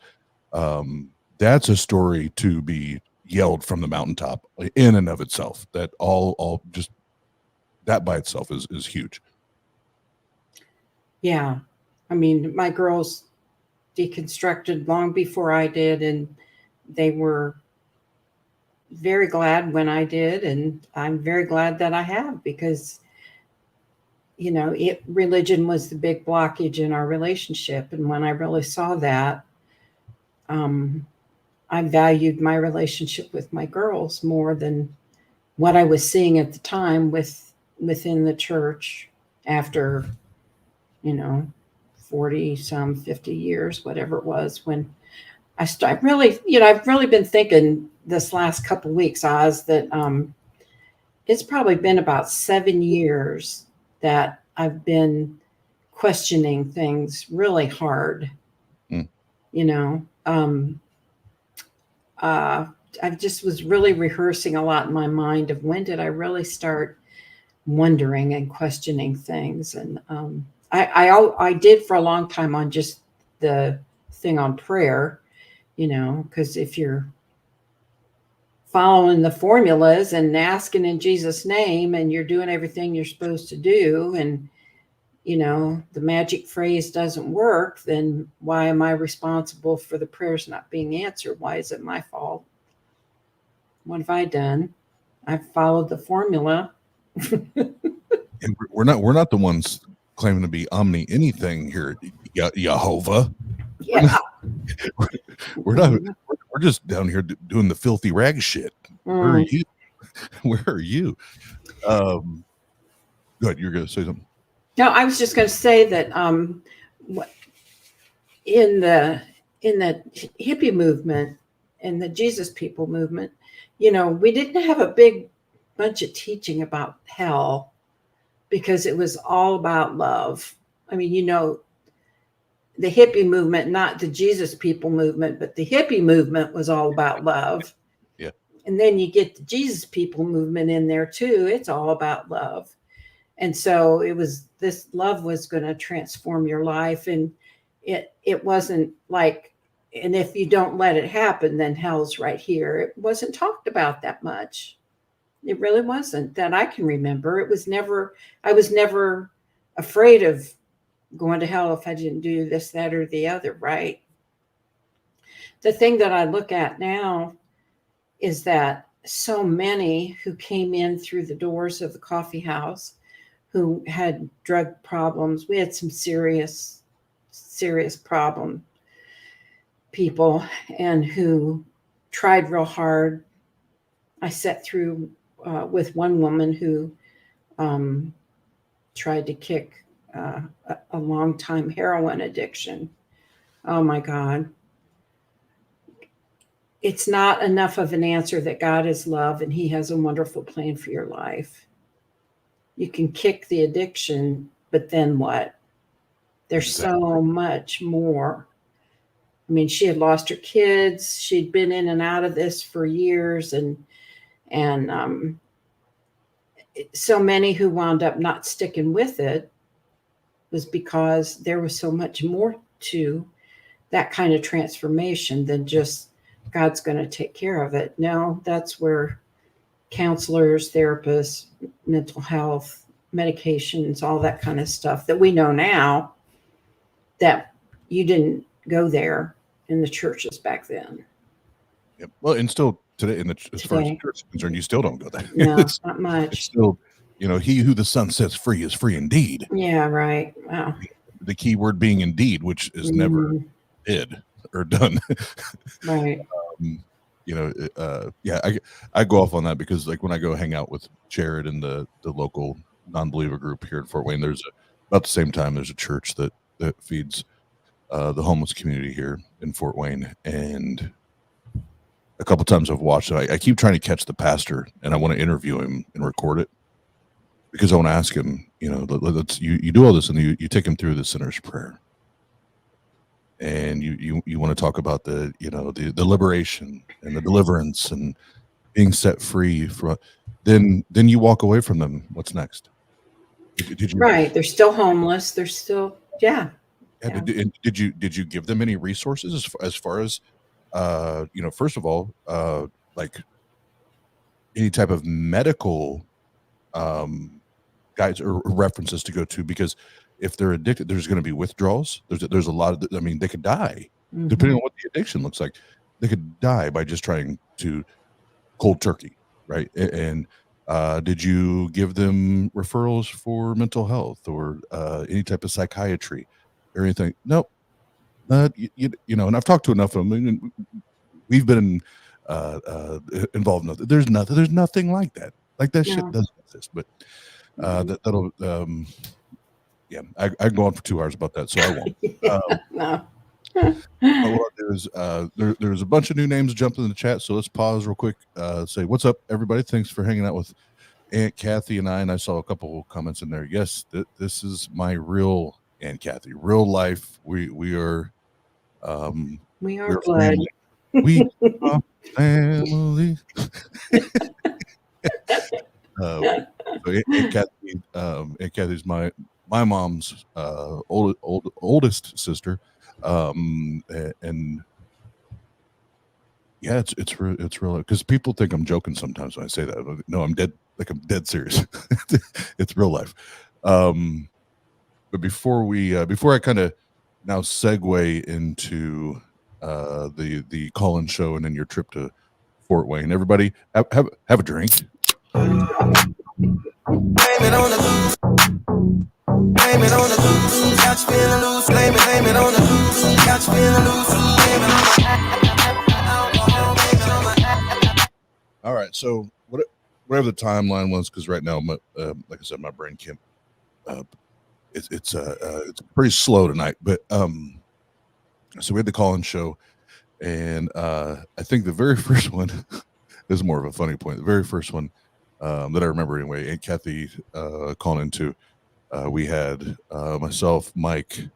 that's a story to be yelled from the mountaintop in and of itself. That all just that by itself is huge. Yeah, I mean, my girls deconstructed long before I did, and they were very glad when I did, and I'm very glad that I have, because you know, religion was the big blockage in our relationship. And when I really saw that, I valued my relationship with my girls more than what I was seeing at the time within the church after, you know, 40 some 50 years, whatever it was, when I've really been thinking this last couple of weeks, Oz, that it's probably been about 7 years that I've been questioning things really hard. You know, I just was really rehearsing a lot in my mind of when did I really start wondering and questioning things. And I did for a long time on just the thing on prayer, you know, because if you're following the formulas and asking in Jesus' name and you're doing everything you're supposed to do, and you know the magic phrase doesn't work, then why am I responsible for the prayers not being answered? Why is it my fault? What have I done? I've followed the formula. And we're not the ones claiming to be omni anything here, Jehovah. Yeah. We're not. We're just down here doing the filthy rag shit. Where are you? Where are you? Good. You're going to say something. No, I was just going to say that in the hippie movement, in the Jesus People movement, you know, we didn't have a big bunch of teaching about hell because it was all about love. I mean, you know, the hippie movement, not the Jesus People movement, but the hippie movement was all about love. Yeah. And then you get the Jesus People movement in there too. It's all about love. And so it was, this love was going to transform your life. And it wasn't like, and if you don't let it happen, then hell's right here. It wasn't talked about that much. It really wasn't, that I can remember. It was never, I was never afraid of going to hell if I didn't do this, that, or the other, right? The thing that I look at now is that so many who came in through the doors of the coffee house who had drug problems, we had some serious problem people, and who tried real hard. I sat through with one woman who tried to kick a long time heroin addiction. Oh my God. It's not enough of an answer that God is love and he has a wonderful plan for your life. You can kick the addiction, but then what? There's so much more. I mean, she had lost her kids. She'd been in and out of this for years, and so many who wound up not sticking with it was because there was so much more to that kind of transformation than just God's going to take care of it. No, that's where counselors, therapists, mental health, medications, all that kind of stuff that we know now, that you didn't go there in the churches back then. Yep. Well, and still today, as far as the church is concerned, you still don't go there. No, not much. It's still, you know, he who the Son sets free is free indeed. Yeah, right. Wow. The key word being indeed, which is never did or done. Right. You know, yeah, I go off on that because, like, when I go hang out with Jared and the local non-believer group here in Fort Wayne, there's about the same time there's a church that feeds the homeless community here in Fort Wayne, and a couple times I've watched it. I keep trying to catch the pastor, and I want to interview him and record it because I want to ask him, you know, you do all this and you take him through the sinner's prayer, and you want to talk about the, you know, the liberation and the deliverance and being set free from, then you walk away from them. What's next? Did you, right. They're still homeless. They're still, yeah. Yeah. Did you give them any resources as far as, you know, first of all, like any type of medical guides or references to go to? Because if they're addicted, there's going to be withdrawals. There's a lot of, I mean, they could die depending on what the addiction looks like. They could die by just trying to cold turkey, right? And did you give them referrals for mental health or any type of psychiatry or anything? Nope. You know, and I've talked to enough of them, and we've been involved in there's nothing like that. Like that shit doesn't exist. But that'll yeah, I can go on for 2 hours about that, so I won't. No. There's a bunch of new names jumping in the chat, so let's pause real quick. Say what's up, everybody. Thanks for hanging out with Aunt Kathy and I saw a couple comments in there. Yes, this is my real Aunt Kathy, real life. We are We're blood. family. We are family. So Aunt Kathy's my mom's oldest sister, and yeah, it's real, because people think I'm joking sometimes when I say that. No, I'm dead. Like, I'm dead serious. It's real life. But before I kind of now segue into the call-in show and then your trip to Fort Wayne, everybody have a drink. All right, so whatever the timeline was, because right now, like I said, my brain can't. It's pretty slow tonight, but so we had the call-in show, And I think the very first one is more of a funny point. The very first one that I remember anyway, Aunt Kathy calling into, we had myself, Mike,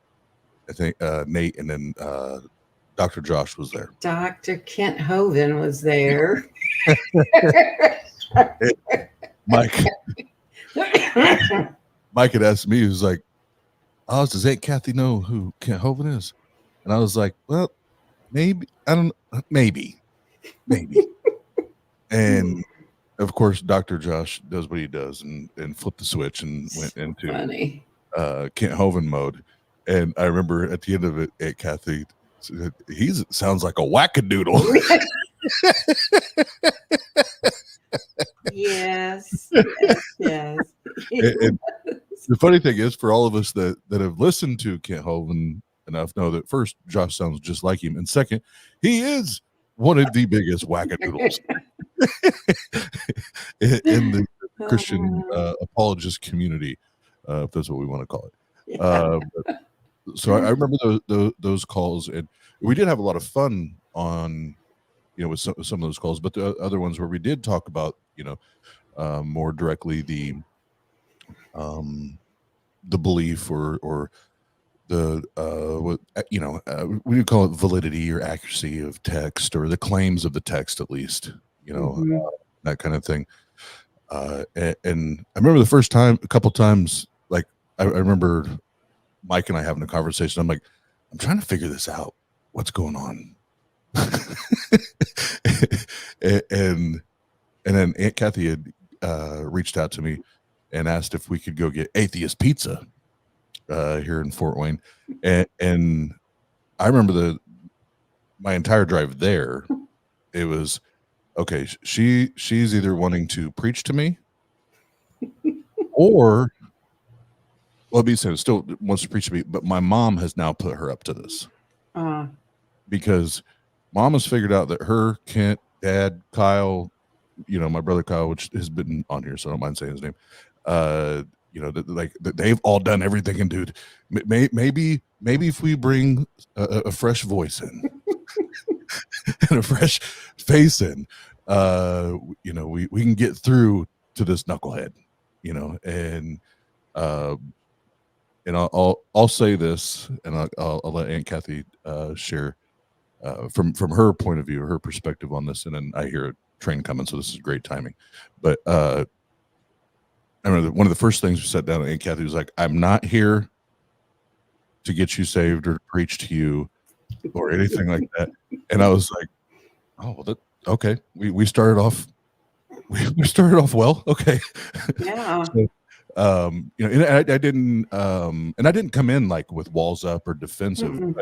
I think Nate, and then Dr. Josh was there. Dr. Kent Hovind was there. Mike had asked me, he was like, "Oh, does Aunt Kathy know who Kent Hovind is?" And I was like, "Well, maybe. I don't know. Maybe." And of course, Dr. Josh does what he does and flipped the switch and went into Kent Hovind mode. And I remember at the end of it, Aunt Kathy, he sounds like a wackadoodle. Yes. And the funny thing is, for all of us that have listened to Kent Hovind enough, know that first, Josh sounds just like him, and second, he is one of the biggest wackadoodles in the Christian apologist community, if that's what we want to call it. So I remember those calls, and we did have a lot of fun on, with some of those calls, but the other ones where we did talk about, more directly the belief or the what we do call it validity or accuracy of text, or the claims of the text, at least, that kind of thing. And I remember the first time, a couple times, like I remember Mike and I having a conversation. I'm like, I'm trying to figure this out. What's going on? and then Aunt Kathy had reached out to me and asked if we could go get Atheist Pizza here in Fort Wayne. And I remember my entire drive there, it was, okay, she's either wanting to preach to me or, well, be said, still wants to preach to me, but my mom has now put her up to this. Because Mom has figured out that her, Kent, Dad, Kyle, my brother Kyle, which has been on here, so I don't mind saying his name, they've all done everything. And dude, maybe if we bring a fresh voice in and a fresh face in, we can get through to this knucklehead, and I'll say this, and I'll let Aunt Kathy share from her point of view, her perspective on this, and then I hear a train coming, so this is great timing. But I remember one of the first things we sat down, and Aunt Kathy was like, "I'm not here to get you saved or to preach to you or anything like that." And I was like, "Oh, well, okay." We started off. We started off well. Okay. Yeah. So, and I didn't come in like with walls up or defensive,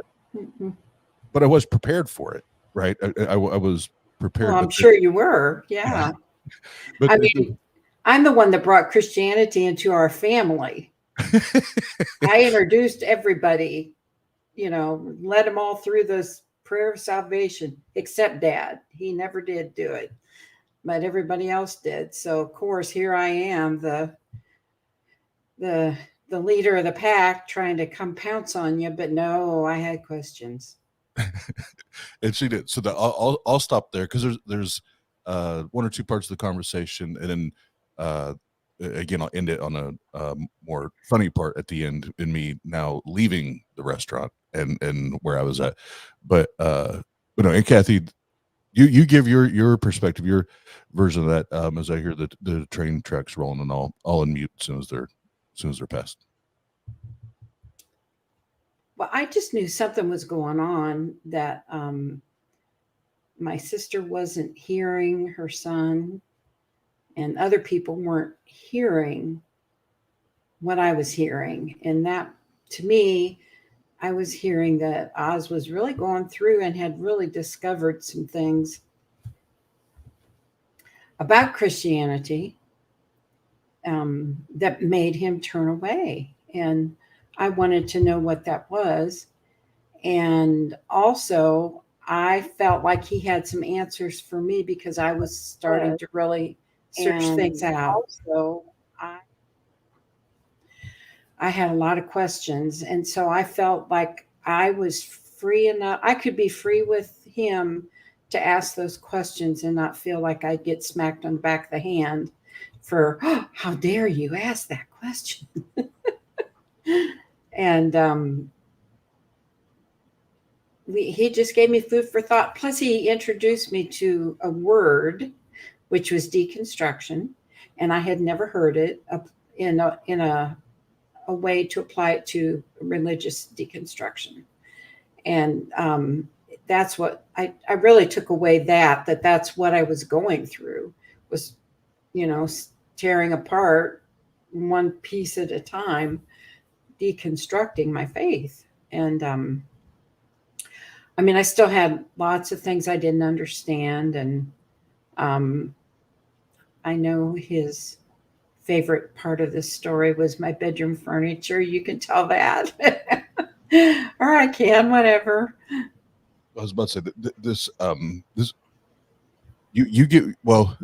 but I was prepared for it, right? I was prepared. Well, I'm sure you were. Yeah. But I mean, I'm the one that brought Christianity into our family. I introduced everybody, led them all through this prayer of salvation, except Dad. He never did do it, but everybody else did. So of course, here I am, the leader of the pack, trying to come pounce on you. But no, I had questions. And she did. So I'll stop there, because there's one or two parts of the conversation, and then again, I'll end it on a more funny part at the end, in me now leaving the restaurant and where I was at. But no, and Kathy, you give your perspective, your version of that, as I hear the train tracks rolling, and I'll unmute as soon as they're past. Well, I just knew something was going on, that my sister wasn't hearing her son, and other people weren't hearing what I was hearing. And that, to me, I was hearing that Oz was really going through and had really discovered some things about Christianity that made him turn away. And I wanted to know what that was. And also, I felt like he had some answers for me, because I was starting to really search things out. So I had a lot of questions. And so I felt like I was free enough. I could be free with him to ask those questions and not feel like I get smacked on the back of the hand for, oh, how dare you ask that question? And he just gave me food for thought. Plus, he introduced me to a word, which was deconstruction, and I had never heard it in a way to apply it to religious deconstruction. And that's what I really took away, that's what I was going through, was, tearing apart one piece at a time, deconstructing my faith. And I still had lots of things I didn't understand. And I know his favorite part of this story was my bedroom furniture. You can tell that. Or I can, whatever. I was about to say this. You get, well,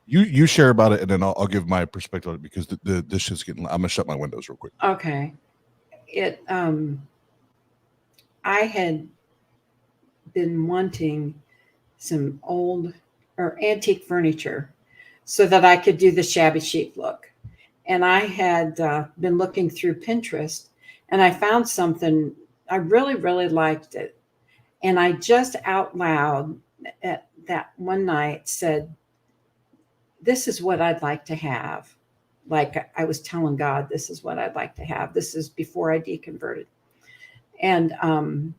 you share about it, and then I'll give my perspective on it, because this shit's getting. I'm gonna shut my windows real quick. Okay. I had been wanting some old or antique furniture so that I could do the shabby chic look. And I had been looking through Pinterest, and I found something. I really, really liked it. And I just out loud at that one night said, this is what I'd like to have. Like I was telling God, this is what I'd like to have. This is before I deconverted. And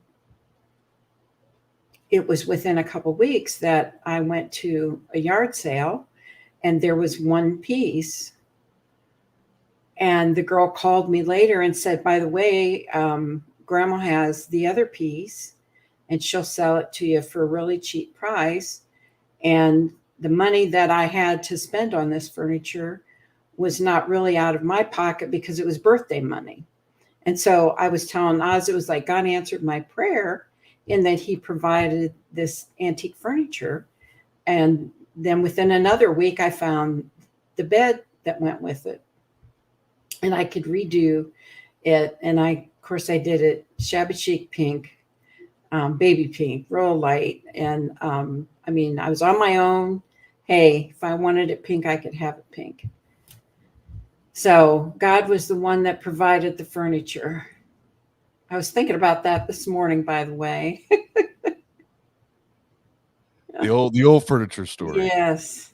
it was within a couple of weeks that I went to a yard sale, and there was one piece. And the girl called me later and said, by the way, Grandma has the other piece, and she'll sell it to you for a really cheap price. And the money that I had to spend on this furniture was not really out of my pocket, because it was birthday money. And so I was telling Oz, it was like God answered my prayer in that he provided this antique furniture. And then within another week, I found the bed that went with it, and I could redo it. And of course I did it shabby chic pink, baby pink, real light. And I was on my own. Hey, if I wanted it pink, I could have it pink. So God was the one that provided the furniture. I was thinking about that this morning, by the way. The old furniture story. Yes.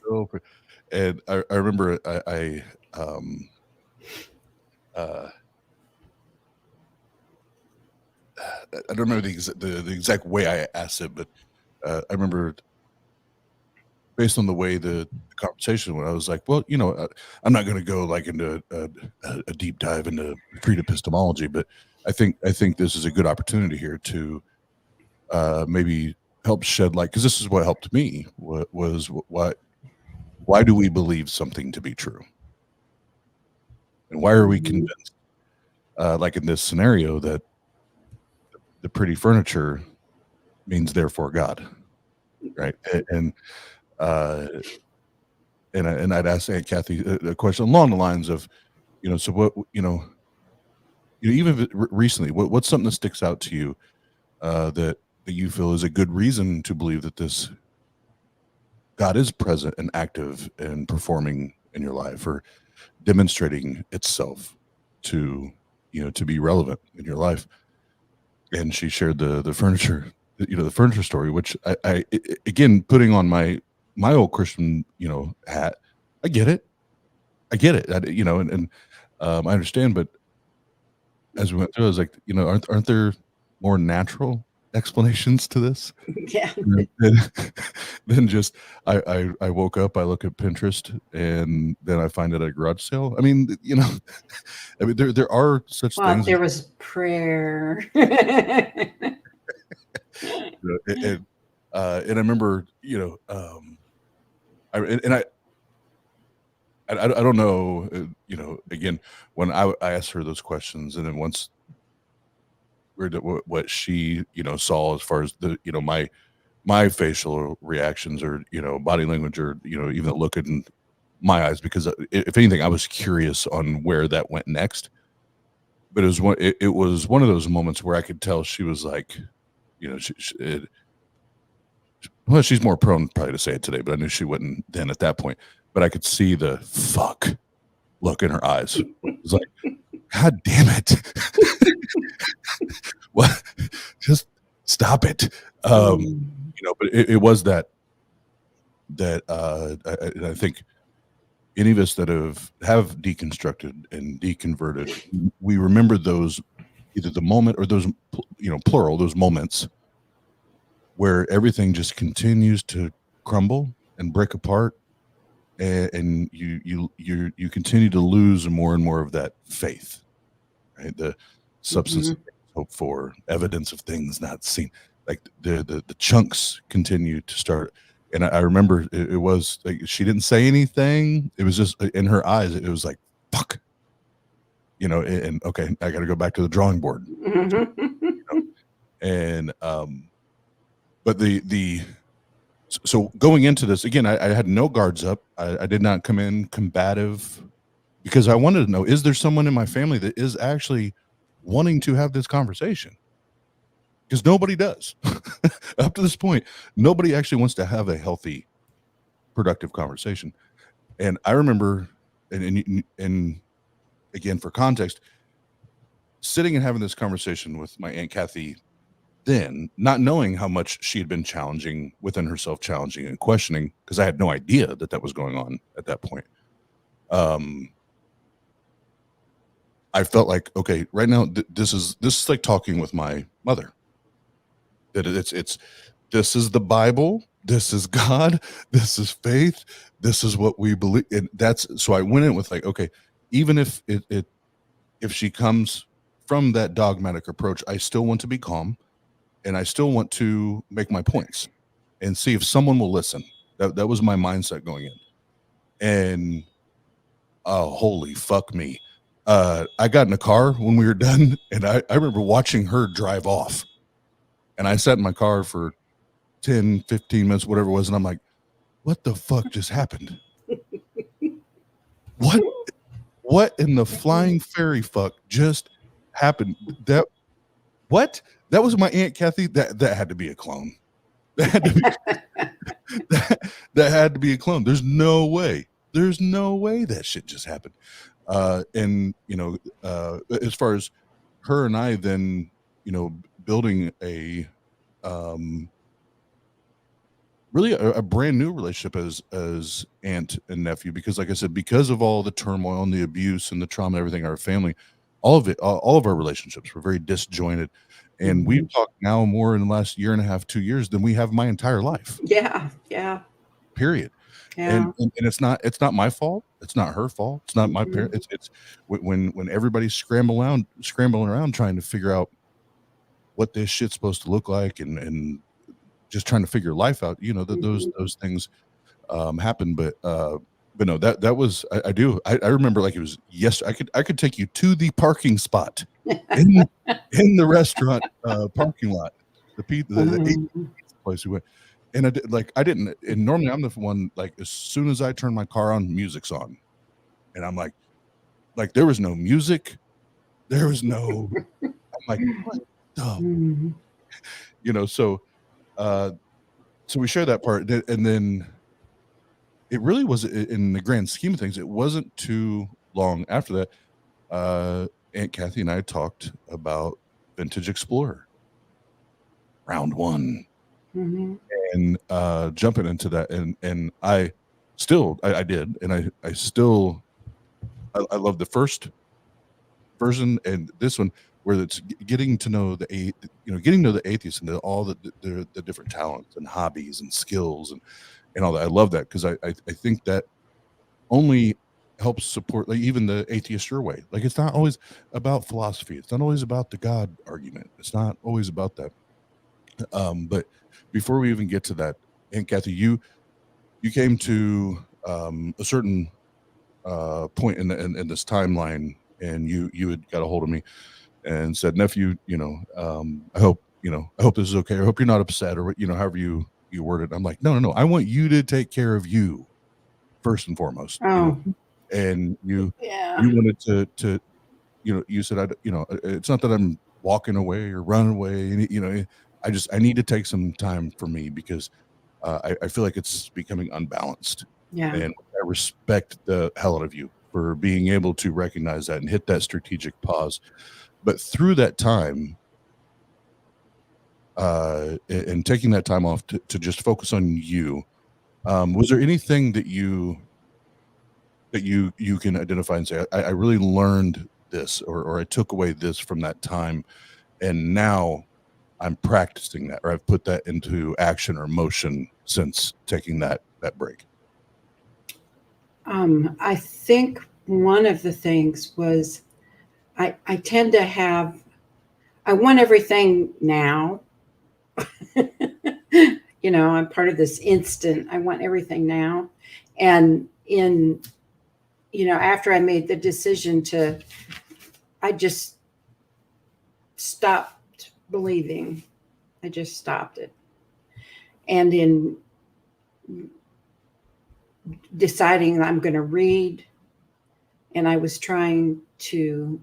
And I remember I don't remember the exact way I asked it, but I remember, based on the way the conversation went, I was like, well, I'm not going to go like into a deep dive into creed epistemology, but I think this is a good opportunity here to maybe help shed light, because this is what helped me. Why do we believe something to be true, and why are we convinced, like in this scenario, that the pretty furniture means therefore God, right? And I'd ask Aunt Kathy a question along the lines of, so what, even recently, what's something that sticks out to you that you feel is a good reason to believe that this God is present and active and performing in your life, or demonstrating itself to be relevant in your life? And she shared the furniture, the furniture story, which I again, putting on my old Christian, hat. I get it. And I understand, but as we went through, I was like, aren't there more natural explanations to this? Yeah. Than just I woke up, I look at Pinterest, and then I find it at a garage sale. I mean, there are such things. There was prayer. And I remember, I don't know, again, when I asked her those questions, and then once what she, saw as far as the, my facial reactions, or, body language, or, even the look in my eyes, because if anything, I was curious on where that went next. But it was one of those moments where I could tell she was like, well, she's more prone probably to say it today, but I knew she wouldn't then at that point. But I could see the fuck look in her eyes. It was like, God damn it. What? Just stop it. But it was that I think any of us that have deconstructed and deconverted, we remember those, either the moment or those, plural, those moments where everything just continues to crumble and break apart, and you continue to lose more and more of that faith, right? The substance of hope for, evidence of things not seen, like the chunks continue to start. And I remember it was like she didn't say anything. It was just in her eyes. It was like, fuck, and okay, I got to go back to the drawing board. And but so going into this again, I had no guards up. I did not come in combative, because I wanted to know, is there someone in my family that is actually wanting to have this conversation? Because nobody does. Up to this point, nobody actually wants to have a healthy, productive conversation. And I remember, and again, for context, sitting and having this conversation with my Aunt Kathy then, not knowing how much she had been challenging within herself, challenging and questioning, because I had no idea that was going on at that point. I felt like, okay, right now, this is like talking with my mother. That this is the Bible, this is God, this is faith, this is what we believe, and so I went in with like, okay, even if she comes from that dogmatic approach, I still want to be calm, and I still want to make my points and see if someone will listen. That was my mindset going in. And holy fuck me, I got in a car when we were done, and I remember watching her drive off. And I sat in my car for 10, 15 minutes, whatever it was. And I'm like, what the fuck just happened? What in the flying fairy fuck just happened? That was my Aunt Kathy. That had to be a clone. That had to be a clone. There's no way that shit just happened. And as far as her and I then, building a really a brand new relationship as aunt and nephew, because like I said, because of all the turmoil and the abuse and the trauma, everything in our family, all of our relationships were very disjointed. And we've talked now more in the last year and a half, 2 years than we have my entire life. Yeah. Period. Yeah. And it's not my fault. It's not her fault. It's not my parents. It's when everybody's scrambling around trying to figure out what this shit's supposed to look like, and just trying to figure life out, those things happen. But no, that was, I remember like it was yesterday. I could take you to the parking spot in the restaurant parking lot, the place we went. And I didn't, and normally I'm the one, like, as soon as I turn my car on, music's on. And I'm like there was no music. There was no, I'm like, what the? So we share that part. And then it really was, in the grand scheme of things, it wasn't too long after that. Aunt Kathy and I talked about Vintage Explorer, round 1. And jumping into that, and I did, and I still love the first version, and this one where it's getting to know the atheists and all the different talents and hobbies and skills and all that. I love that, because I think that only helps support, like, even the Atheist Your Way. Like, it's not always about philosophy. It's not always about the God argument. It's not always about that. But before we even get to that, Aunt Kathy, you came to a certain point in this timeline, and you had got a hold of me and said, nephew, I hope this is okay. I hope you're not upset, or however you word it. I'm like, no. I want you to take care of you first and foremost. And you wanted to you said, it's not that I'm walking away or running away. And, I need to take some time for me because I feel like it's becoming unbalanced. Yeah. And I respect the hell out of you for being able to recognize that and hit that strategic pause. But through that time, and taking that time off to just focus on you, was there anything that you can identify and say, I really learned this, or I took away this from that time, and now I'm practicing that, or I've put that into action or motion since taking that break? I think one of the things was I tend to have, I want everything now. You know, I'm part of this instant. I want everything now. And in, you know, after I made the decision I just stopped believing. I just stopped it. And in deciding I'm going to read, and I was trying to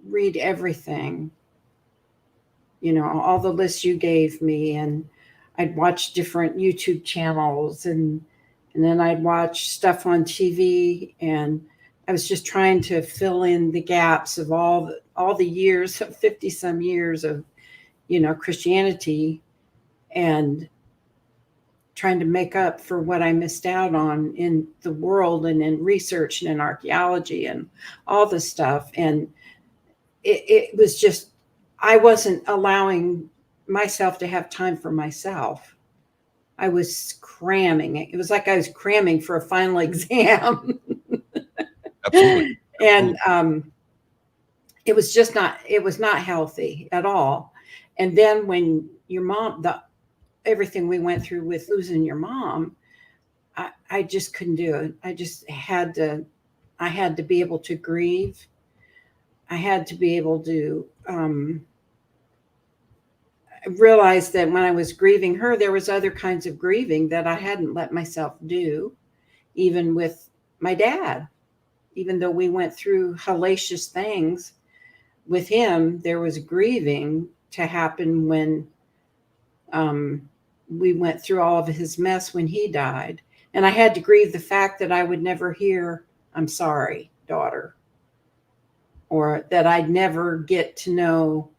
read everything, you know, all the lists you gave me, and I'd watch different YouTube channels, and then I'd watch stuff on TV, and I was just trying to fill in the gaps of all the years, 50 some years of, you know, Christianity, and trying to make up for what I missed out on in the world and in research and in archaeology and all this stuff. And it was just, I wasn't allowing myself to have time for myself. I was cramming. It was like I was cramming for a final exam. Absolutely. And it was just not, it was not healthy at all. And then when your mom, everything we went through with losing your mom, I just couldn't do it. I just had to, I had to be able to grieve. I had to be able to realize that when I was grieving her, there was other kinds of grieving that I hadn't let myself do, even with my dad. Even though we went through hellacious things with him, there was grieving to happen when we went through all of his mess when he died. And I had to grieve the fact that I would never hear, "I'm sorry, daughter," or that I'd never get to know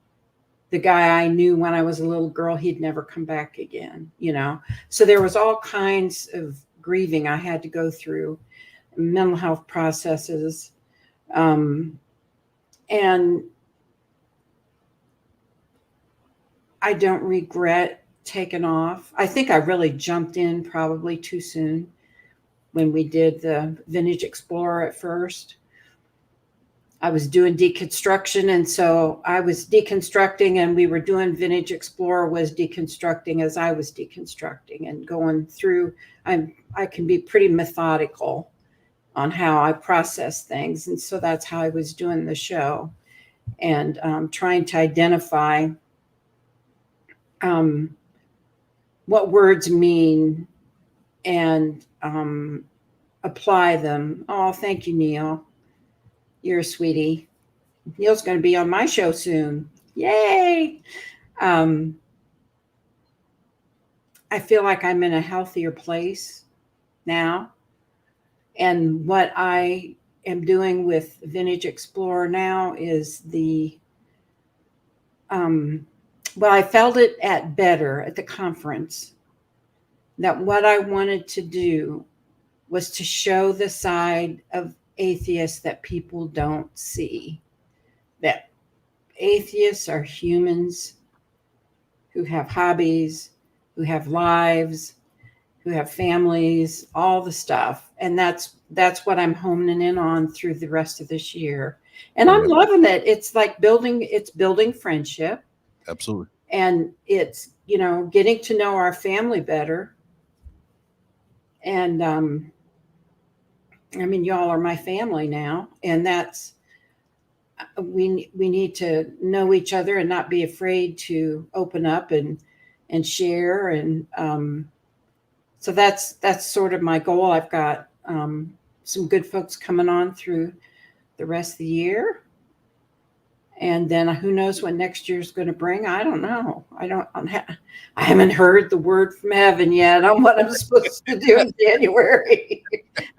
the guy I knew when I was a little girl. He'd never come back again, you know? So there was all kinds of grieving I had to go through, mental health processes. And I don't regret taking off. I think I really jumped in probably too soon when we did the Vintage Explorer at first. I was doing deconstruction, and so I was deconstructing, and we were doing Vintage Explorer was deconstructing as I was deconstructing and going through. I can be pretty methodical on how I process things, and so that's how I was doing the show, and trying to identify what words mean and apply them. Oh, thank you, Neil. You're a sweetie. Neil's going to be on my show soon. Yay. I feel like I'm in a healthier place now. And what I am doing with Vintage Explorer now is well, I felt it at Better at the conference, that what I wanted to do was to show the side of atheists that people don't see, that atheists are humans who have hobbies, who have lives, who have families, all the stuff. And that's what I'm homing in on through the rest of this year. And I'm loving it. It's like building friendship. Absolutely. And it's, you know, getting to know our family better. And I mean, y'all are my family now, and that's, we need to know each other and not be afraid to open up and share. And so that's sort of my goal. I've got some good folks coming on through the rest of the year. And then who knows what next year's going to bring? I don't know. I haven't heard the word from heaven yet on what I'm supposed to do in January.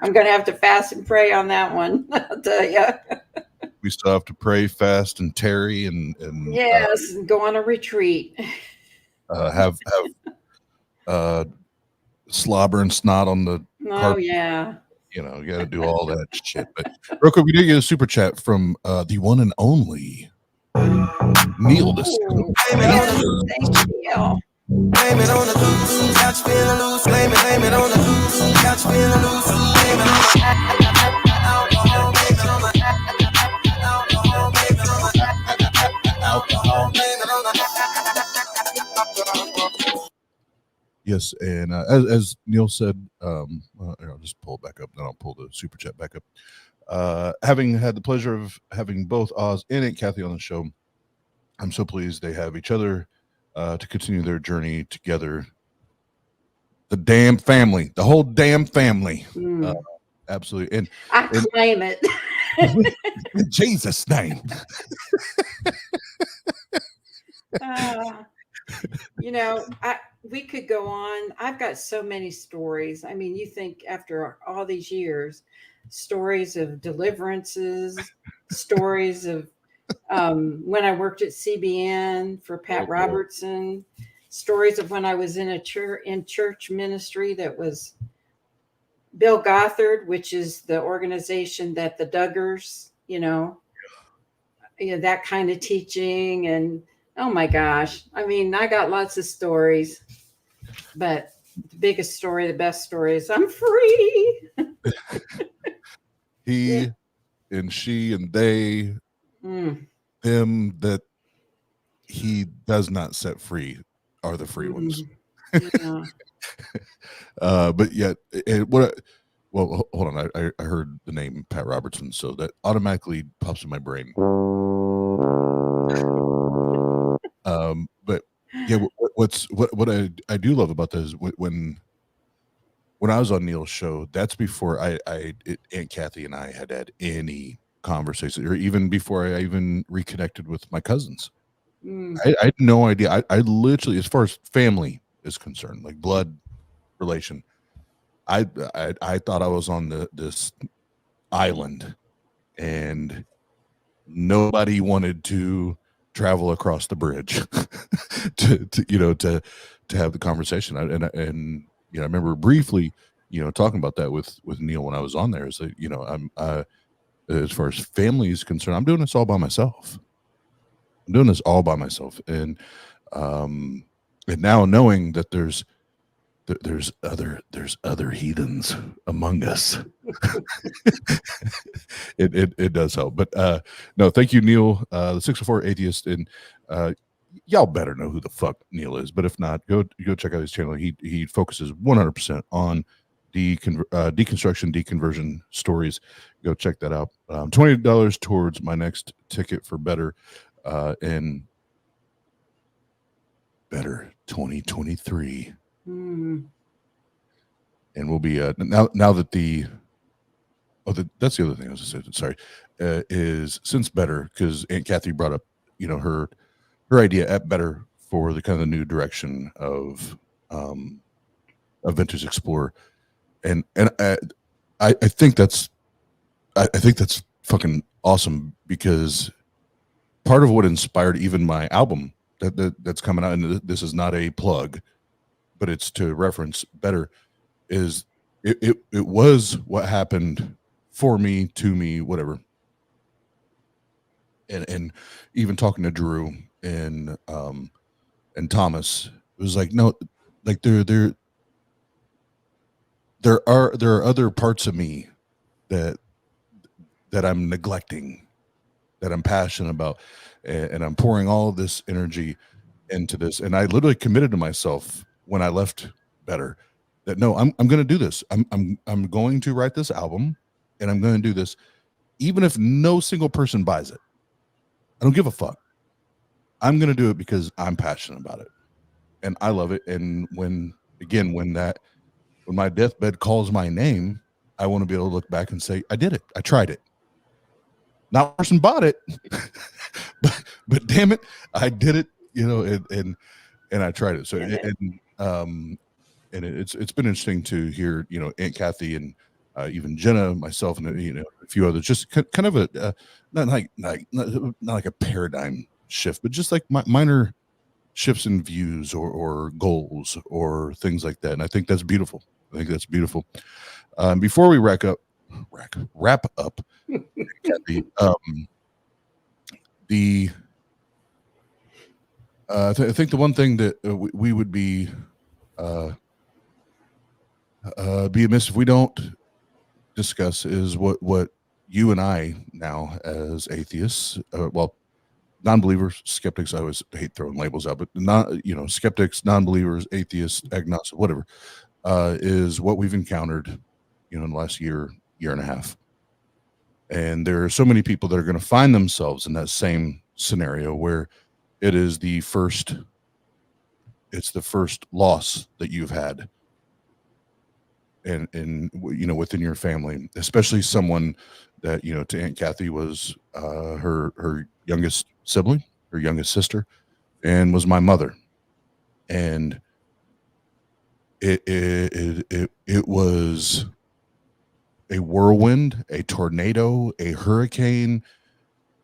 I'm going to have to fast and pray on that one. I'll tell you. We still have to pray, fast, and tarry, and yes, and go on a retreat. Have slobber and snot on the carpet. Yeah. You know, you got to do all that shit. But real couple, we did get a super chat from the one and only Neil. This Thank you. Blame it on the loose, couch feeling loose. Blame it on the loose, couch feeling loose. Blame it on the alcohol, blame it on the alcohol, blame it on the alcohol, blame it on the. Yes, and as Neil said, I'll just pull it back up, then I'll pull the super chat back up. Having had the pleasure of having both Oz and Aunt Kathy on the show, I'm so pleased they have each other to continue their journey together. The damn family, the whole damn family. Absolutely. And I claim it. In Jesus' name. You know, we could go on. I've got so many stories. I mean, you think after all these years, stories of deliverances, stories of when I worked at CBN for Pat Robertson, stories of when I was in church ministry that was Bill Gothard, which is the organization that the Duggars, that kind of teaching. And oh my gosh, I mean, I got lots of stories, but the biggest story, the best story is I'm free. He and she and they, them that he does not set free are the free ones. Yeah. But yet, hold on. I heard the name Pat Robertson, so that automatically pops in my brain. But yeah, what I do love about this is when I was on Neil's show, that's before Aunt Kathy and I had any conversation, or even before I even reconnected with my cousins. I had no idea. I literally, as far as family is concerned, like blood relation, I thought I was on this island, and nobody wanted to travel across the bridge to have the conversation. And I remember briefly, talking about that with Neil when I was on there. Is that I'm as far as family is concerned, I'm doing this all by myself. And now knowing that there's other heathens among us, it does help. But no, thank you, Neil, the 604 Atheist, and y'all better know who the fuck Neil is. But if not, go check out his channel. He focuses 100% on deconstruction, deconversion stories. Go check that out. $20 towards my next ticket for Better in Better 2023. And we'll be now that that's the other thing I was going to say. Sorry, is since Better, because Aunt Kathy brought up her idea at Better for the kind of the new direction of Vintage Explorer, and I think that's fucking awesome, because part of what inspired even my album that's coming out, and this is not a plug, but it's to reference Better, is it was what happened for me, to me, whatever. And even talking to Drew and Thomas, it was like, no, like there are other parts of me that I'm neglecting, that I'm passionate about, and I'm pouring all of this energy into this. And I literally committed to myself when I left Better that no, I'm going to do this. I'm going to write this album, and I'm going to do this, even if no single person buys it. I don't give a fuck. I'm going to do it because I'm passionate about it, and I love it. And when my deathbed calls my name, I want to be able to look back and say, I did it. I tried it. Not one person bought it, but damn it, I did it, and I tried it. So, and it's been interesting to hear, Aunt Kathy and even Jena, myself, and a few others, just kind of a not like a paradigm shift, but just like minor shifts in views or goals or things like that. And I think that's beautiful. Before we wrap up, Kathy, I think the one thing that we would be amiss if we don't discuss is what you and I now as atheists, non-believers, skeptics. I always hate throwing labels out, but skeptics, non-believers, atheists, agnostic, whatever, is what we've encountered, in the last year and a half. And there are so many people that are going to find themselves in that same scenario where it is the first loss that you've had, and within your family, especially someone that to Aunt Kathy was her youngest sibling, her youngest sister, and was my mother. And it was a whirlwind, a tornado, a hurricane.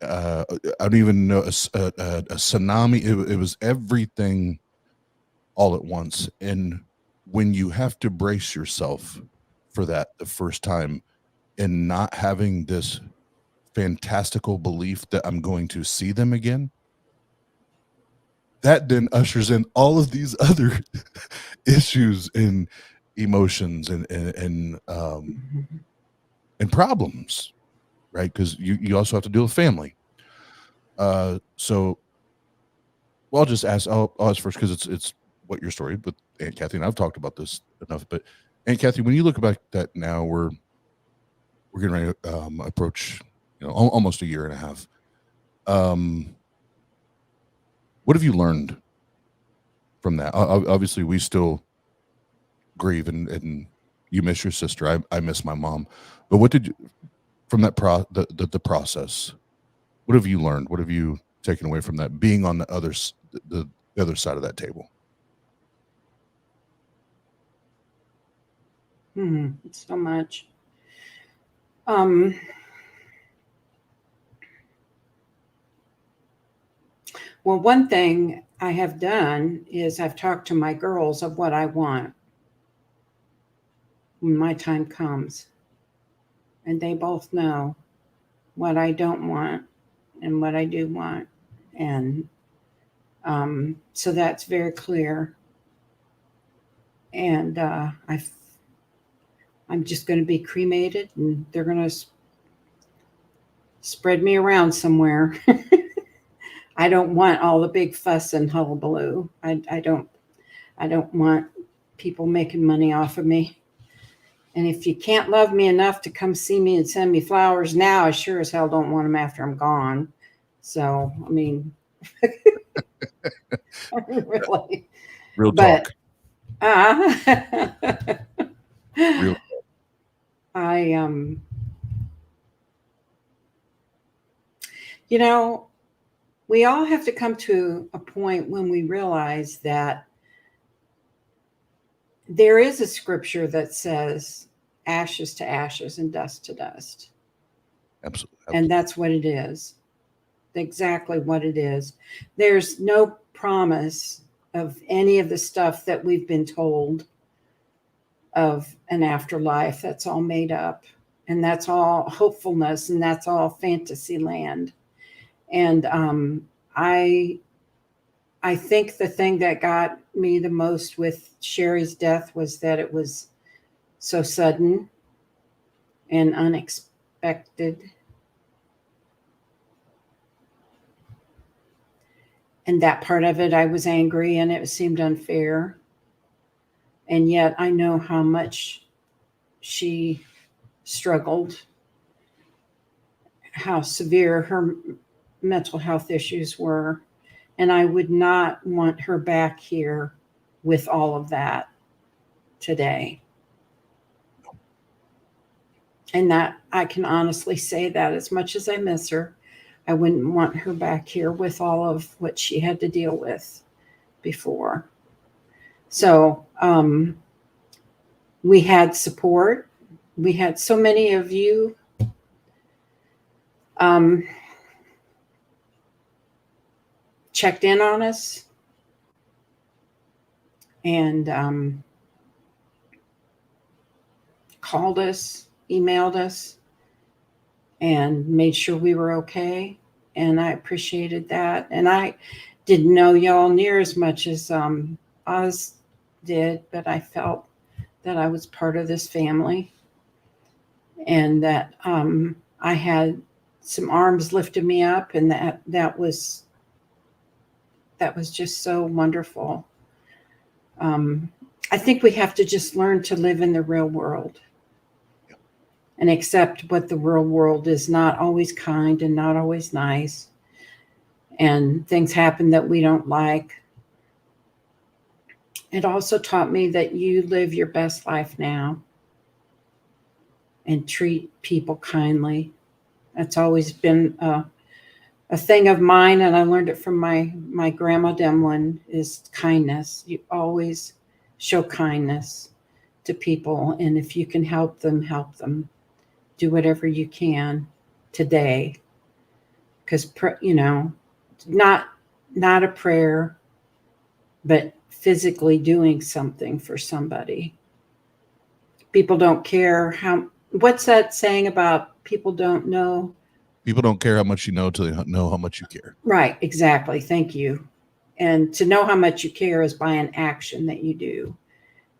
I don't even know, a tsunami. It was everything all at once. And when you have to brace yourself for that the first time, and not having this fantastical belief that I'm going to see them again, that then ushers in all of these other issues and emotions and problems, right? Because you also have to deal with family. So I'll just ask. I'll ask first because it's what your story with Aunt Kathy, and I've talked about this enough. But Aunt Kathy, when you look back at that now, we're getting ready to approach almost a year and a half. What have you learned from that? Obviously, we still grieve, and you miss your sister. I miss my mom. But what did you, from that the process? What have you learned? What have you taken away from that? Being on the other side of that table. So much. Well, one thing I have done is I've talked to my girls of what I want when my time comes. And they both know what I don't want and what I do want. And so that's very clear. And I'm just going to be cremated, and they're going to spread me around somewhere. I don't want all the big fuss and hullabaloo. I don't want people making money off of me. And if you can't love me enough to come see me and send me flowers now, I sure as hell don't want them after I'm gone. So, I mean, really. Real talk. Real. We all have to come to a point when we realize that there is a scripture that says ashes to ashes and dust to dust. Absolutely. And that's what it is. Exactly what it is. There's no promise of any of the stuff that we've been told of an afterlife. That's all made up. And that's all hopefulness. And that's all fantasy land. And I think the thing that got me the most with Sherry's death was that it was so sudden and unexpected. And that part of it, I was angry, and it seemed unfair. And yet I know how much she struggled, how severe her mental health issues were. And I would not want her back here with all of that today. And that I can honestly say that as much as I miss her, I wouldn't want her back here with all of what she had to deal with before. So we had support. We had so many of you checked in on us and called us, emailed us, and made sure we were okay. And I appreciated that. And I didn't know y'all near as much as Oz did, but I felt that I was part of this family and that I had some arms lifted me up, and that was just so wonderful. I think we have to just learn to live in the real world and accept what the real world is not always kind and not always nice. And things happen that we don't like. It also taught me that you live your best life now and treat people kindly. That's always been a thing of mine, and I learned it from my grandma Demlin, is kindness. You always show kindness to people, and if you can help them, help them. Do whatever you can today, because not a prayer, but physically doing something for somebody. People don't care how. What's that saying about people don't know? People don't care how much you know till they know how much you care. Right, exactly. Thank you. And to know how much you care is by an action that you do.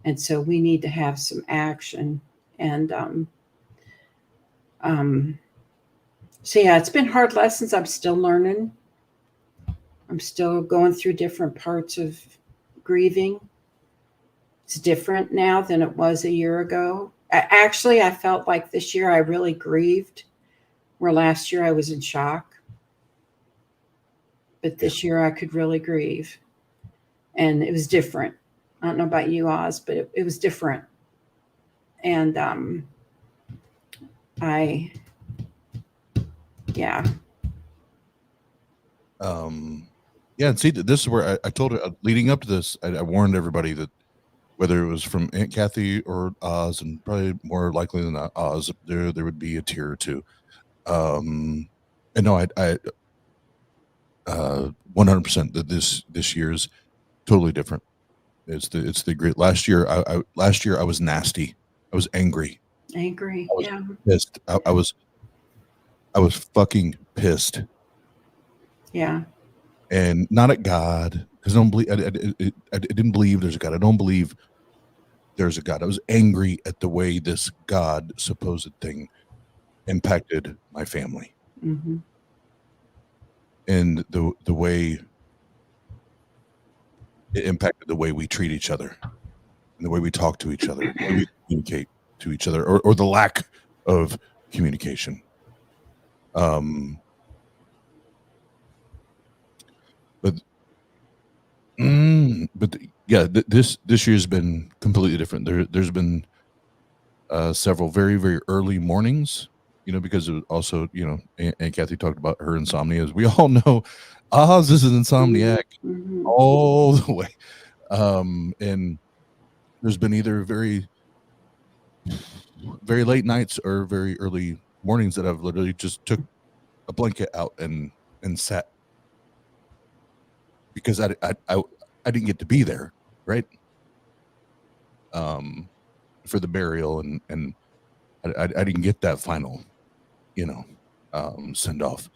And so we need to have some action. And so yeah, it's been hard lessons. I'm still learning. I'm still going through different parts of grieving. It's different now than it was a year ago. Actually, I felt like this year I really grieved, where last year I was in shock. But this year I could really grieve. And it was different. I don't know about you, Oz, but it was different. And and see, this is where I told her, leading up to this, I warned everybody that whether it was from Aunt Kathy or Oz, and probably more likely than not Oz, there would be a tear or two. And no, I 100% that this year's totally different. It's the great. Last year I was nasty. I was angry. I was pissed. I was fucking pissed. Yeah. And not at God, because I don't believe. I didn't believe there's a God. I don't believe there's a God. I was angry at the way this God supposed thing impacted my family, and the way it impacted the way we treat each other, and the way we talk to each other, the way we communicate to each other, or the lack of communication. This year's been completely different. There's been several very, very early mornings, because it also, Aunt Kathy talked about her insomnia. As we all know, Oz is an insomniac all the way. And there's been either very, very late nights or very early mornings that I've literally just took a blanket out and sat, because I didn't get to be there, right? For the burial, and I didn't get that final, send off.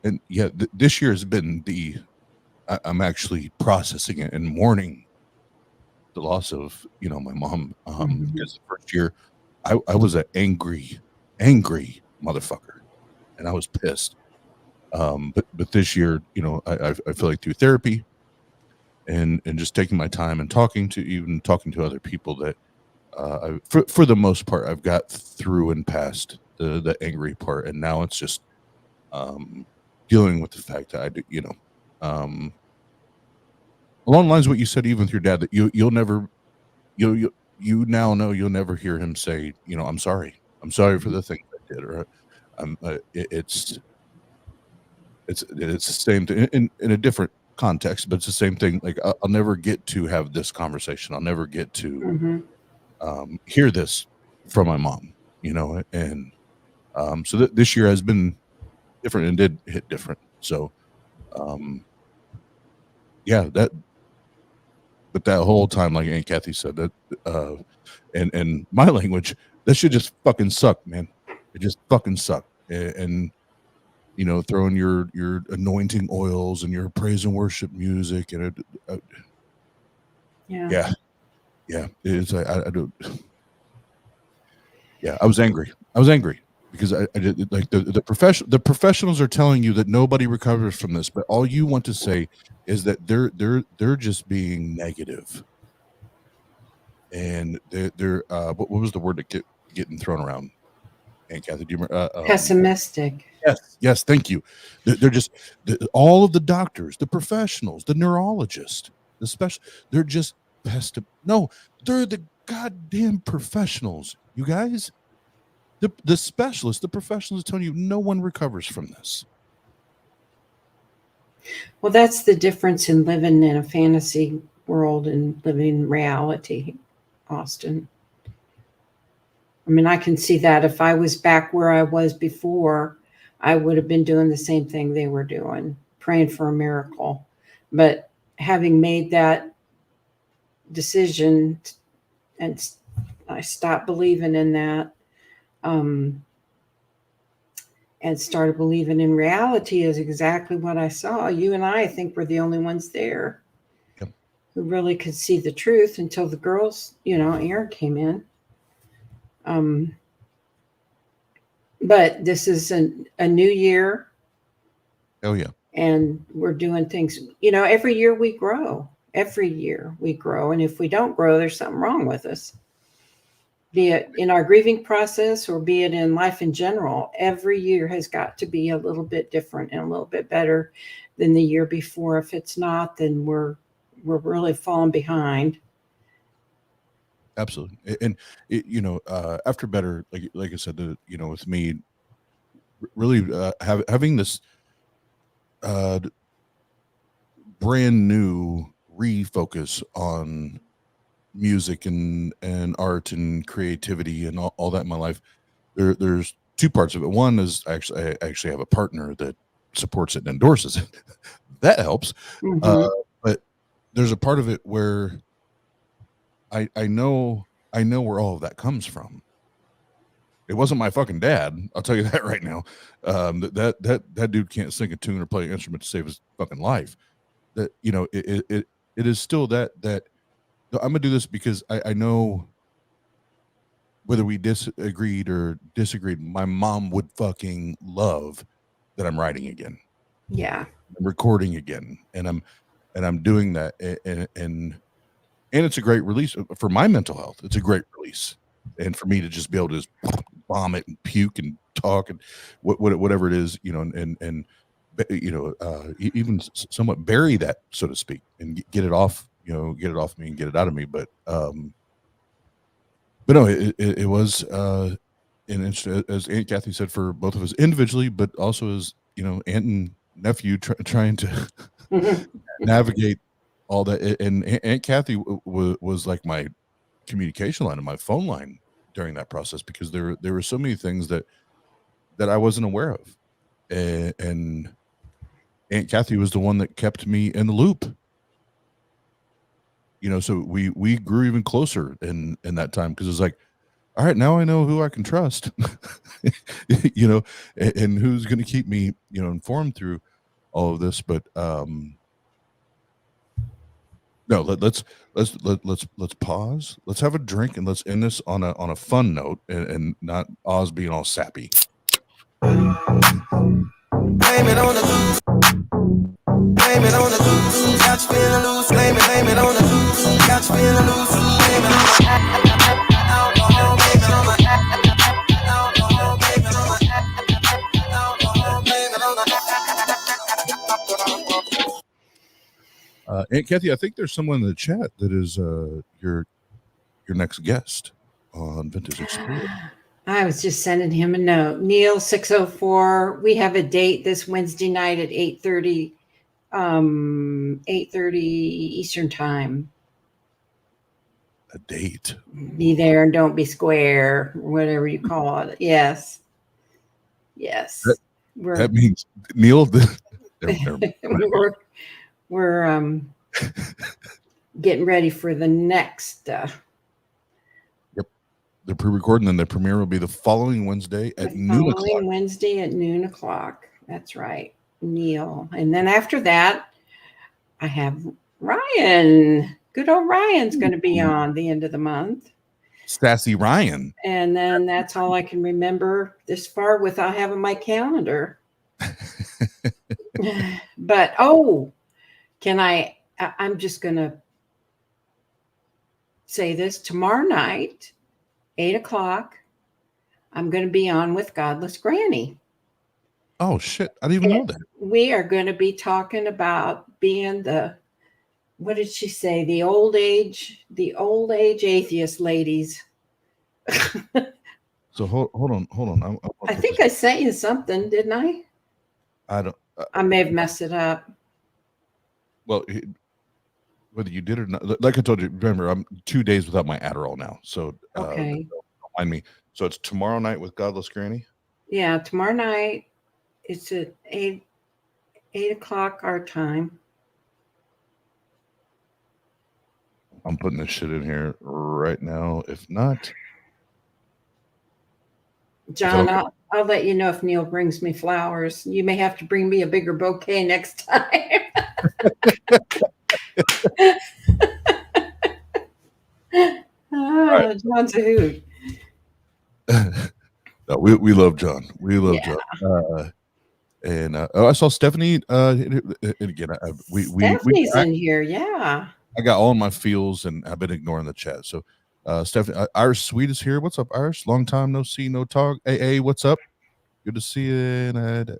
And yeah, this year has been I'm actually processing it and mourning the loss of, my mom. Because the first year I was an angry motherfucker, and I was pissed. But this year, I feel like through therapy and just taking my time and talking to other people, that for the most part, I've got through and past the angry part, and now it's just dealing with the fact that along the lines of what you said, even with your dad, that you'll never, you now know you'll never hear him say, I'm sorry for the things I did, or it's it's the same thing in a different context, but it's the same thing. Like I'll never get to have this conversation. I'll never get to hear this from my mom, you know, and so this year has been different and did hit different. So yeah, but that whole time, like Aunt Kathy said, that and my language, that shit just fucking sucked, man. It just fucking sucked. And you know, throwing your anointing oils and your praise and worship music and yeah, it's I don't. Yeah, I was angry because I did, like the professionals are telling you that nobody recovers from this, but all you want to say is that they're just being negative, and they're what was the word that getting thrown around? Aunt Kathy, do you remember? Pessimistic. Yes, thank you. They're just all of the doctors, the professionals, the neurologists, the special. They're just no, they're the goddamn professionals. You guys, the specialists, the professionals, telling you no one recovers from this. Well, that's the difference in living in a fantasy world and living in reality, Austin. I mean, I can see that if I was back where I was before, I would have been doing the same thing they were doing, praying for a miracle. But having made that decision and I stopped believing in that and started believing in reality is exactly what I saw. You and I think we're the only ones there who really could see the truth until the girls, you know, Aaron came in. But this is a new year. Oh yeah. And we're doing things, you know, every year we grow. Every year we grow. And if we don't grow, there's something wrong with us. Be it in our grieving process or be it in life in general, every year has got to be a little bit different and a little bit better than the year before. If it's not, then we're really falling behind. Absolutely. And it, you know, after better, like I said, you know, with me really having this brand new refocus on music and art and creativity and all that in my life, there's two parts of it. One is I actually have a partner that supports it and endorses it. That helps. But there's a part of it where I know where all of that comes from. It wasn't my fucking dad. I'll tell you that right now. That dude can't sing a tune or play an instrument to save his fucking life. That, you know, it is still that I'm gonna do this because I know whether we disagreed, my mom would fucking love that I'm writing again. Yeah. I'm recording again, and I'm doing that, and it's a great release for my mental health. It's a great release, and for me to just be able to just vomit and puke and talk and whatever it is, you know, and you know, even somewhat bury that, so to speak, and get it off, you know, get it off me and get it out of me. But no, it was an interesting, as Aunt Kathy said, for both of us individually, but also as, you know, aunt and nephew trying to navigate all that. And Aunt Kathy was like my communication line and my phone line during that process, because there were so many things that I wasn't aware of, and Aunt Kathy was the one that kept me in the loop. You know, so we grew even closer in that time, because it's like, all right, now I know who I can trust, you know, and who's going to keep me, you know, informed through all of this. But no, let's pause. Let's have a drink and let's end this on a fun note, and not Oz being all sappy. Blame it on the blame it on the got you feeling loose. Blame it on the got you feeling loose. Blame it on the alcohol. Blame it on the alcohol. Blame it on the alcohol. Blame it on the Aunt Kathy, I think there's someone in the chat that is your next guest on Vintage Explorer. I was just sending him a note. Neil 604. We have a date this Wednesday night at 8:30 Eastern time. A date. Be there and don't be square, whatever you call it. Yes. That means Neil. we're getting ready for the next. Yep. They're pre-recording, and the premiere will be the following Wednesday at noon o'clock. Wednesday at noon o'clock. That's right, Neil. And then after that, I have Ryan. Good old Ryan's going to be on the end of the month. Sassy Ryan. And then that's all I can remember this far without having my calendar. But, I'm just going to say this. Tomorrow night, 8 o'clock, I'm going to be on with Godless Granny. Oh, shit. I didn't even know that. We are going to be talking about being what did she say? The old age atheist ladies. So hold on. I think I sent you something, didn't I? I don't. I may have messed it up. Well, whether you did or not, like I told you, remember, I'm 2 days without my Adderall now. So Okay. Don't mind me. So it's tomorrow night with Godless Granny? Yeah, tomorrow night. It's at 8 o'clock our time. I'm putting this shit in here right now. If not, John, I'll let you know if Neil brings me flowers. You may have to bring me a bigger bouquet next time. Right. John's a hoot. No, we love John. We love John. And I saw Stephanie. And again, Stephanie's in here. Yeah. I got all my feels, and I've been ignoring the chat. So, Stephanie, Irish Sweet is here. What's up, Irish? Long time no see, no talk. AA, what's up? Good to see you. And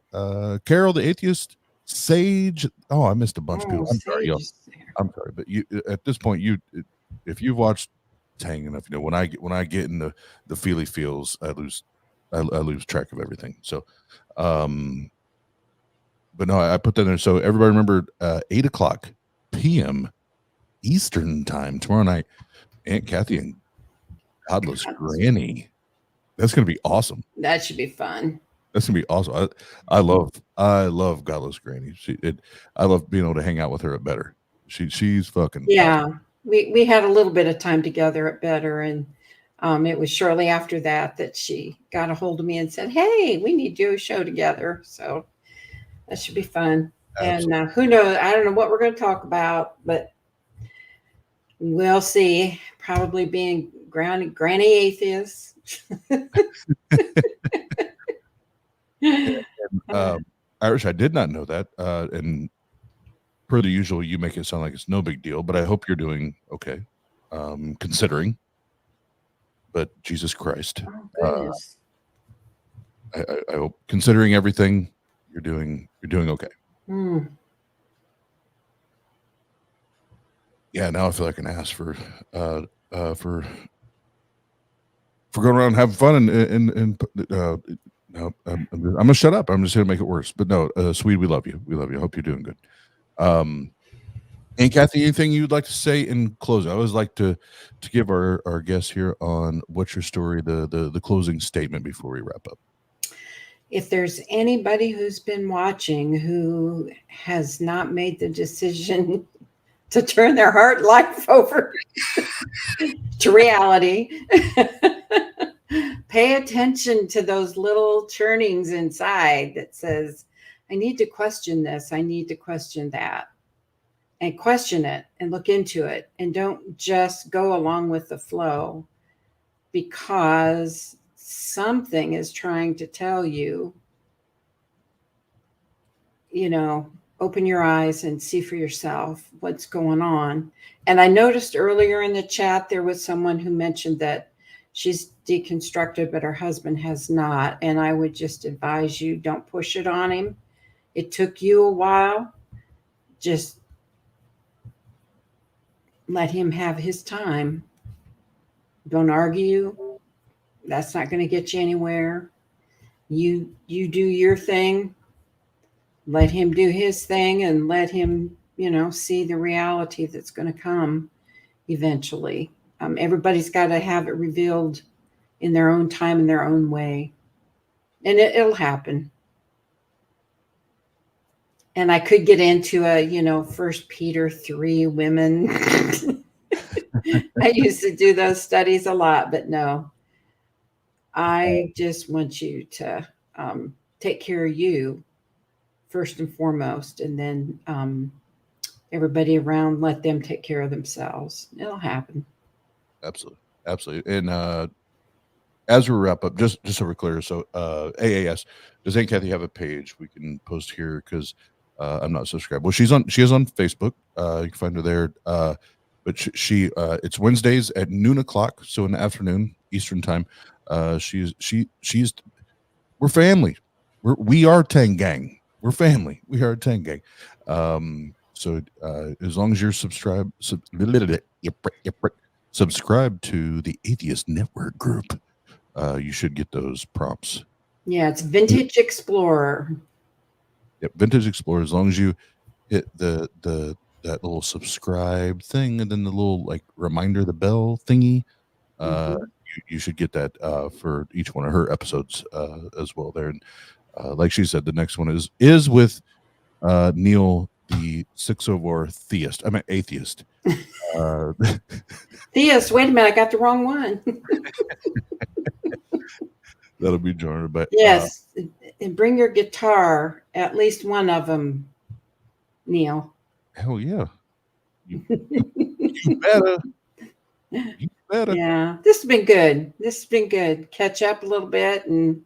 Carol, the atheist, Sage. Oh, I missed a bunch of people. I'm sorry, y'all. I'm sorry, but you at this point, if you've watched Tang enough, when I get in the feely feels, I lose track of everything. So, but no, I put that in there. So everybody remember 8 o'clock p.m. Eastern time tomorrow night. Aunt Kathy and Godless Granny. That's gonna be awesome. That should be fun. That's gonna be awesome. I love Godless Granny. I love being able to hang out with her at Better. She's fucking awesome. We had a little bit of time together at Better, and it was shortly after that she got a hold of me and said, "Hey, we need to do a show together." So that should be fun. Absolutely. And who knows? I don't know what we're going to talk about, but we'll see. Probably being granny atheists. Irish, I did not know that. And per the usual, you make it sound like it's no big deal, but I hope you're doing okay, considering. But Jesus Christ, I hope, considering everything, you're doing okay. Yeah, now I feel like an ass for going around and having fun and no, I'm gonna shut up. I'm just gonna make it worse. But no, Swede, we love you. We love you. I hope you're doing good. And Kathy, anything you'd like to say in closing? I always like to give our guests here on What's Your Story the closing statement before we wrap up. If there's anybody who's been watching who has not made the decision to turn their heart life over to reality, pay attention to those little churnings inside that says, I need to question this, I need to question that, and question it and look into it, and don't just go along with the flow, because something is trying to tell you, open your eyes and see for yourself what's going on. And I noticed earlier in the chat, there was someone who mentioned that she's deconstructed, but her husband has not. And I would just advise you, don't push it on him. It took you a while. Just let him have his time. Don't argue. That's not going to get you anywhere. You do your thing. Let him do his thing, and let him, see the reality that's going to come eventually. Everybody's got to have it revealed in their own time, in their own way. And it'll happen. And I could get into a, 1 Peter 3 women. I used to do those studies a lot, but no. I just want you to take care of you first and foremost, and then everybody around, let them take care of themselves. It'll happen. Absolutely. And as we wrap up, just so we're clear, so AAS, does Aunt Kathy have a page we can post here? Because I'm not subscribed. Well, she is on Facebook. You can find her there. But she it's Wednesdays at noon o'clock, so in the afternoon Eastern time. She's we're family. We are Tang Gang. We're family. We are a Tang Gang. So as long as you're subscribed to the Atheist Network group, you should get those prompts. Yeah, it's Vintage Explorer. Yep, Vintage Explorer. As long as you hit that little subscribe thing, and then the little reminder, the bell thingy, you should get that for each one of her episodes as well there. And like she said, the next one is with Neil, the 604 theist. I mean atheist. Theist. Wait a minute, I got the wrong one. That'll be Jordan. But yes, and bring your guitar, at least one of them, Neil. Hell yeah. You better. You better. Yeah, this has been good. Catch up a little bit, and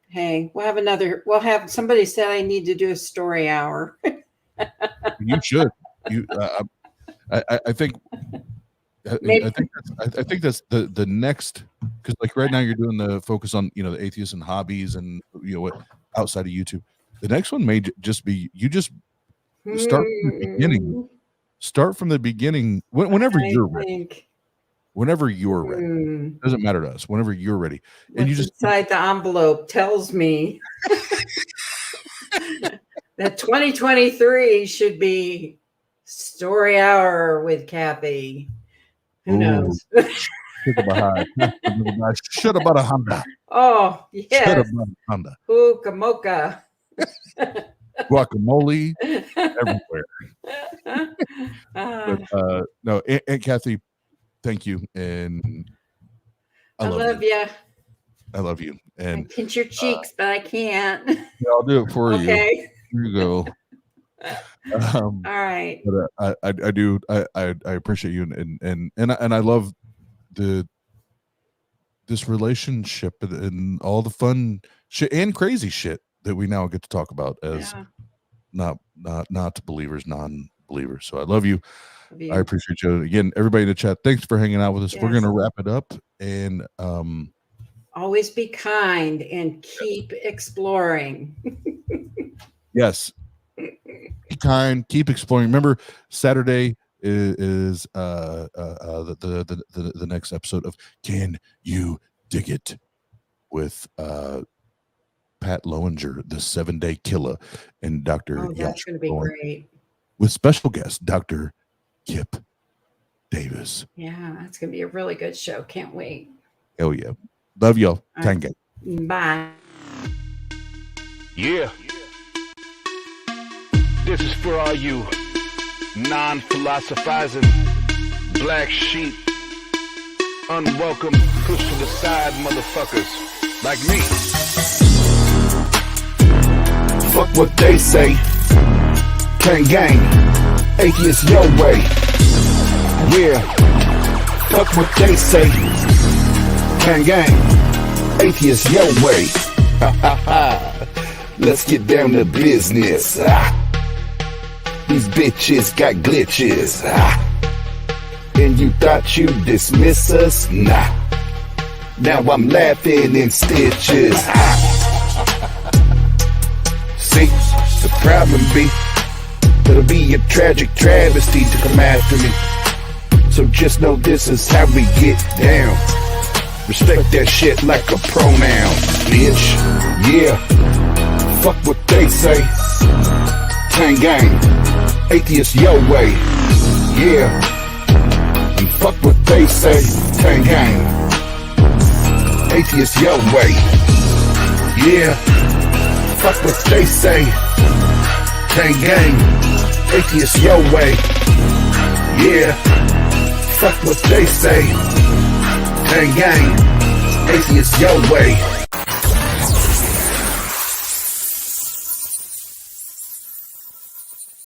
hey, we'll have somebody said I need to do a story hour. You should. I think I think that's the next, because right now you're doing the focus on the atheists and hobbies and what outside of YouTube. The next one may just be you just start from the beginning. Start from the beginning whenever you're ready. Whenever you're ready. Doesn't matter to us. Whenever you're ready. And what's inside the envelope tells me that 2023 should be story hour with Kathy. Who knows? Should have bought a Honda. Oh, yes. Should have bought a Honda. Hookah mocha. Guacamole everywhere. But, no, Aunt Kathy, thank you, and I love you. I love you. And I pinch your cheeks, but I can't. Yeah, I'll do it for you. Okay. Here you go. All right. But I do. I appreciate you, and I love this relationship and all the fun shit and crazy shit that we now get to talk about as not believers, non-believers. So I love you. I appreciate you again, everybody in the chat. Thanks for hanging out with us. Yes. We're gonna wrap it up, and always be kind and keep exploring. Yes, be kind, keep exploring. Remember, Saturday is the next episode of Can You Dig It with Pat Lowinger, the 7-Day Killer, and Dr. Oh, that's going to be great. With special guest, Dr. Kip Davis. Yeah, that's going to be a really good show. Can't wait. Hell yeah. Love y'all. Tang Gang. Bye. Yeah. This is for all you non-philosophizing black sheep, unwelcome, push to the side motherfuckers like me. Fuck what they say. Tang Gang, Atheist Your Way. Yeah. Fuck what they say. Tang Gang, Atheist Your Way. Let's get down to business. These bitches got glitches. And you thought you'd dismiss us? Nah. Now I'm laughing in stitches. See, the problem be, it'll be a tragic travesty to come after me. So just know this is how we get down. Respect that shit like a pronoun, bitch. Yeah, fuck what they say. Tang gang, atheist your way. Yeah, and fuck what they say. Tang gang, atheist your way. Yeah, fuck what they say. Tang gang, atheist your way. Yeah, fuck what they say. Tang gang, atheist your way.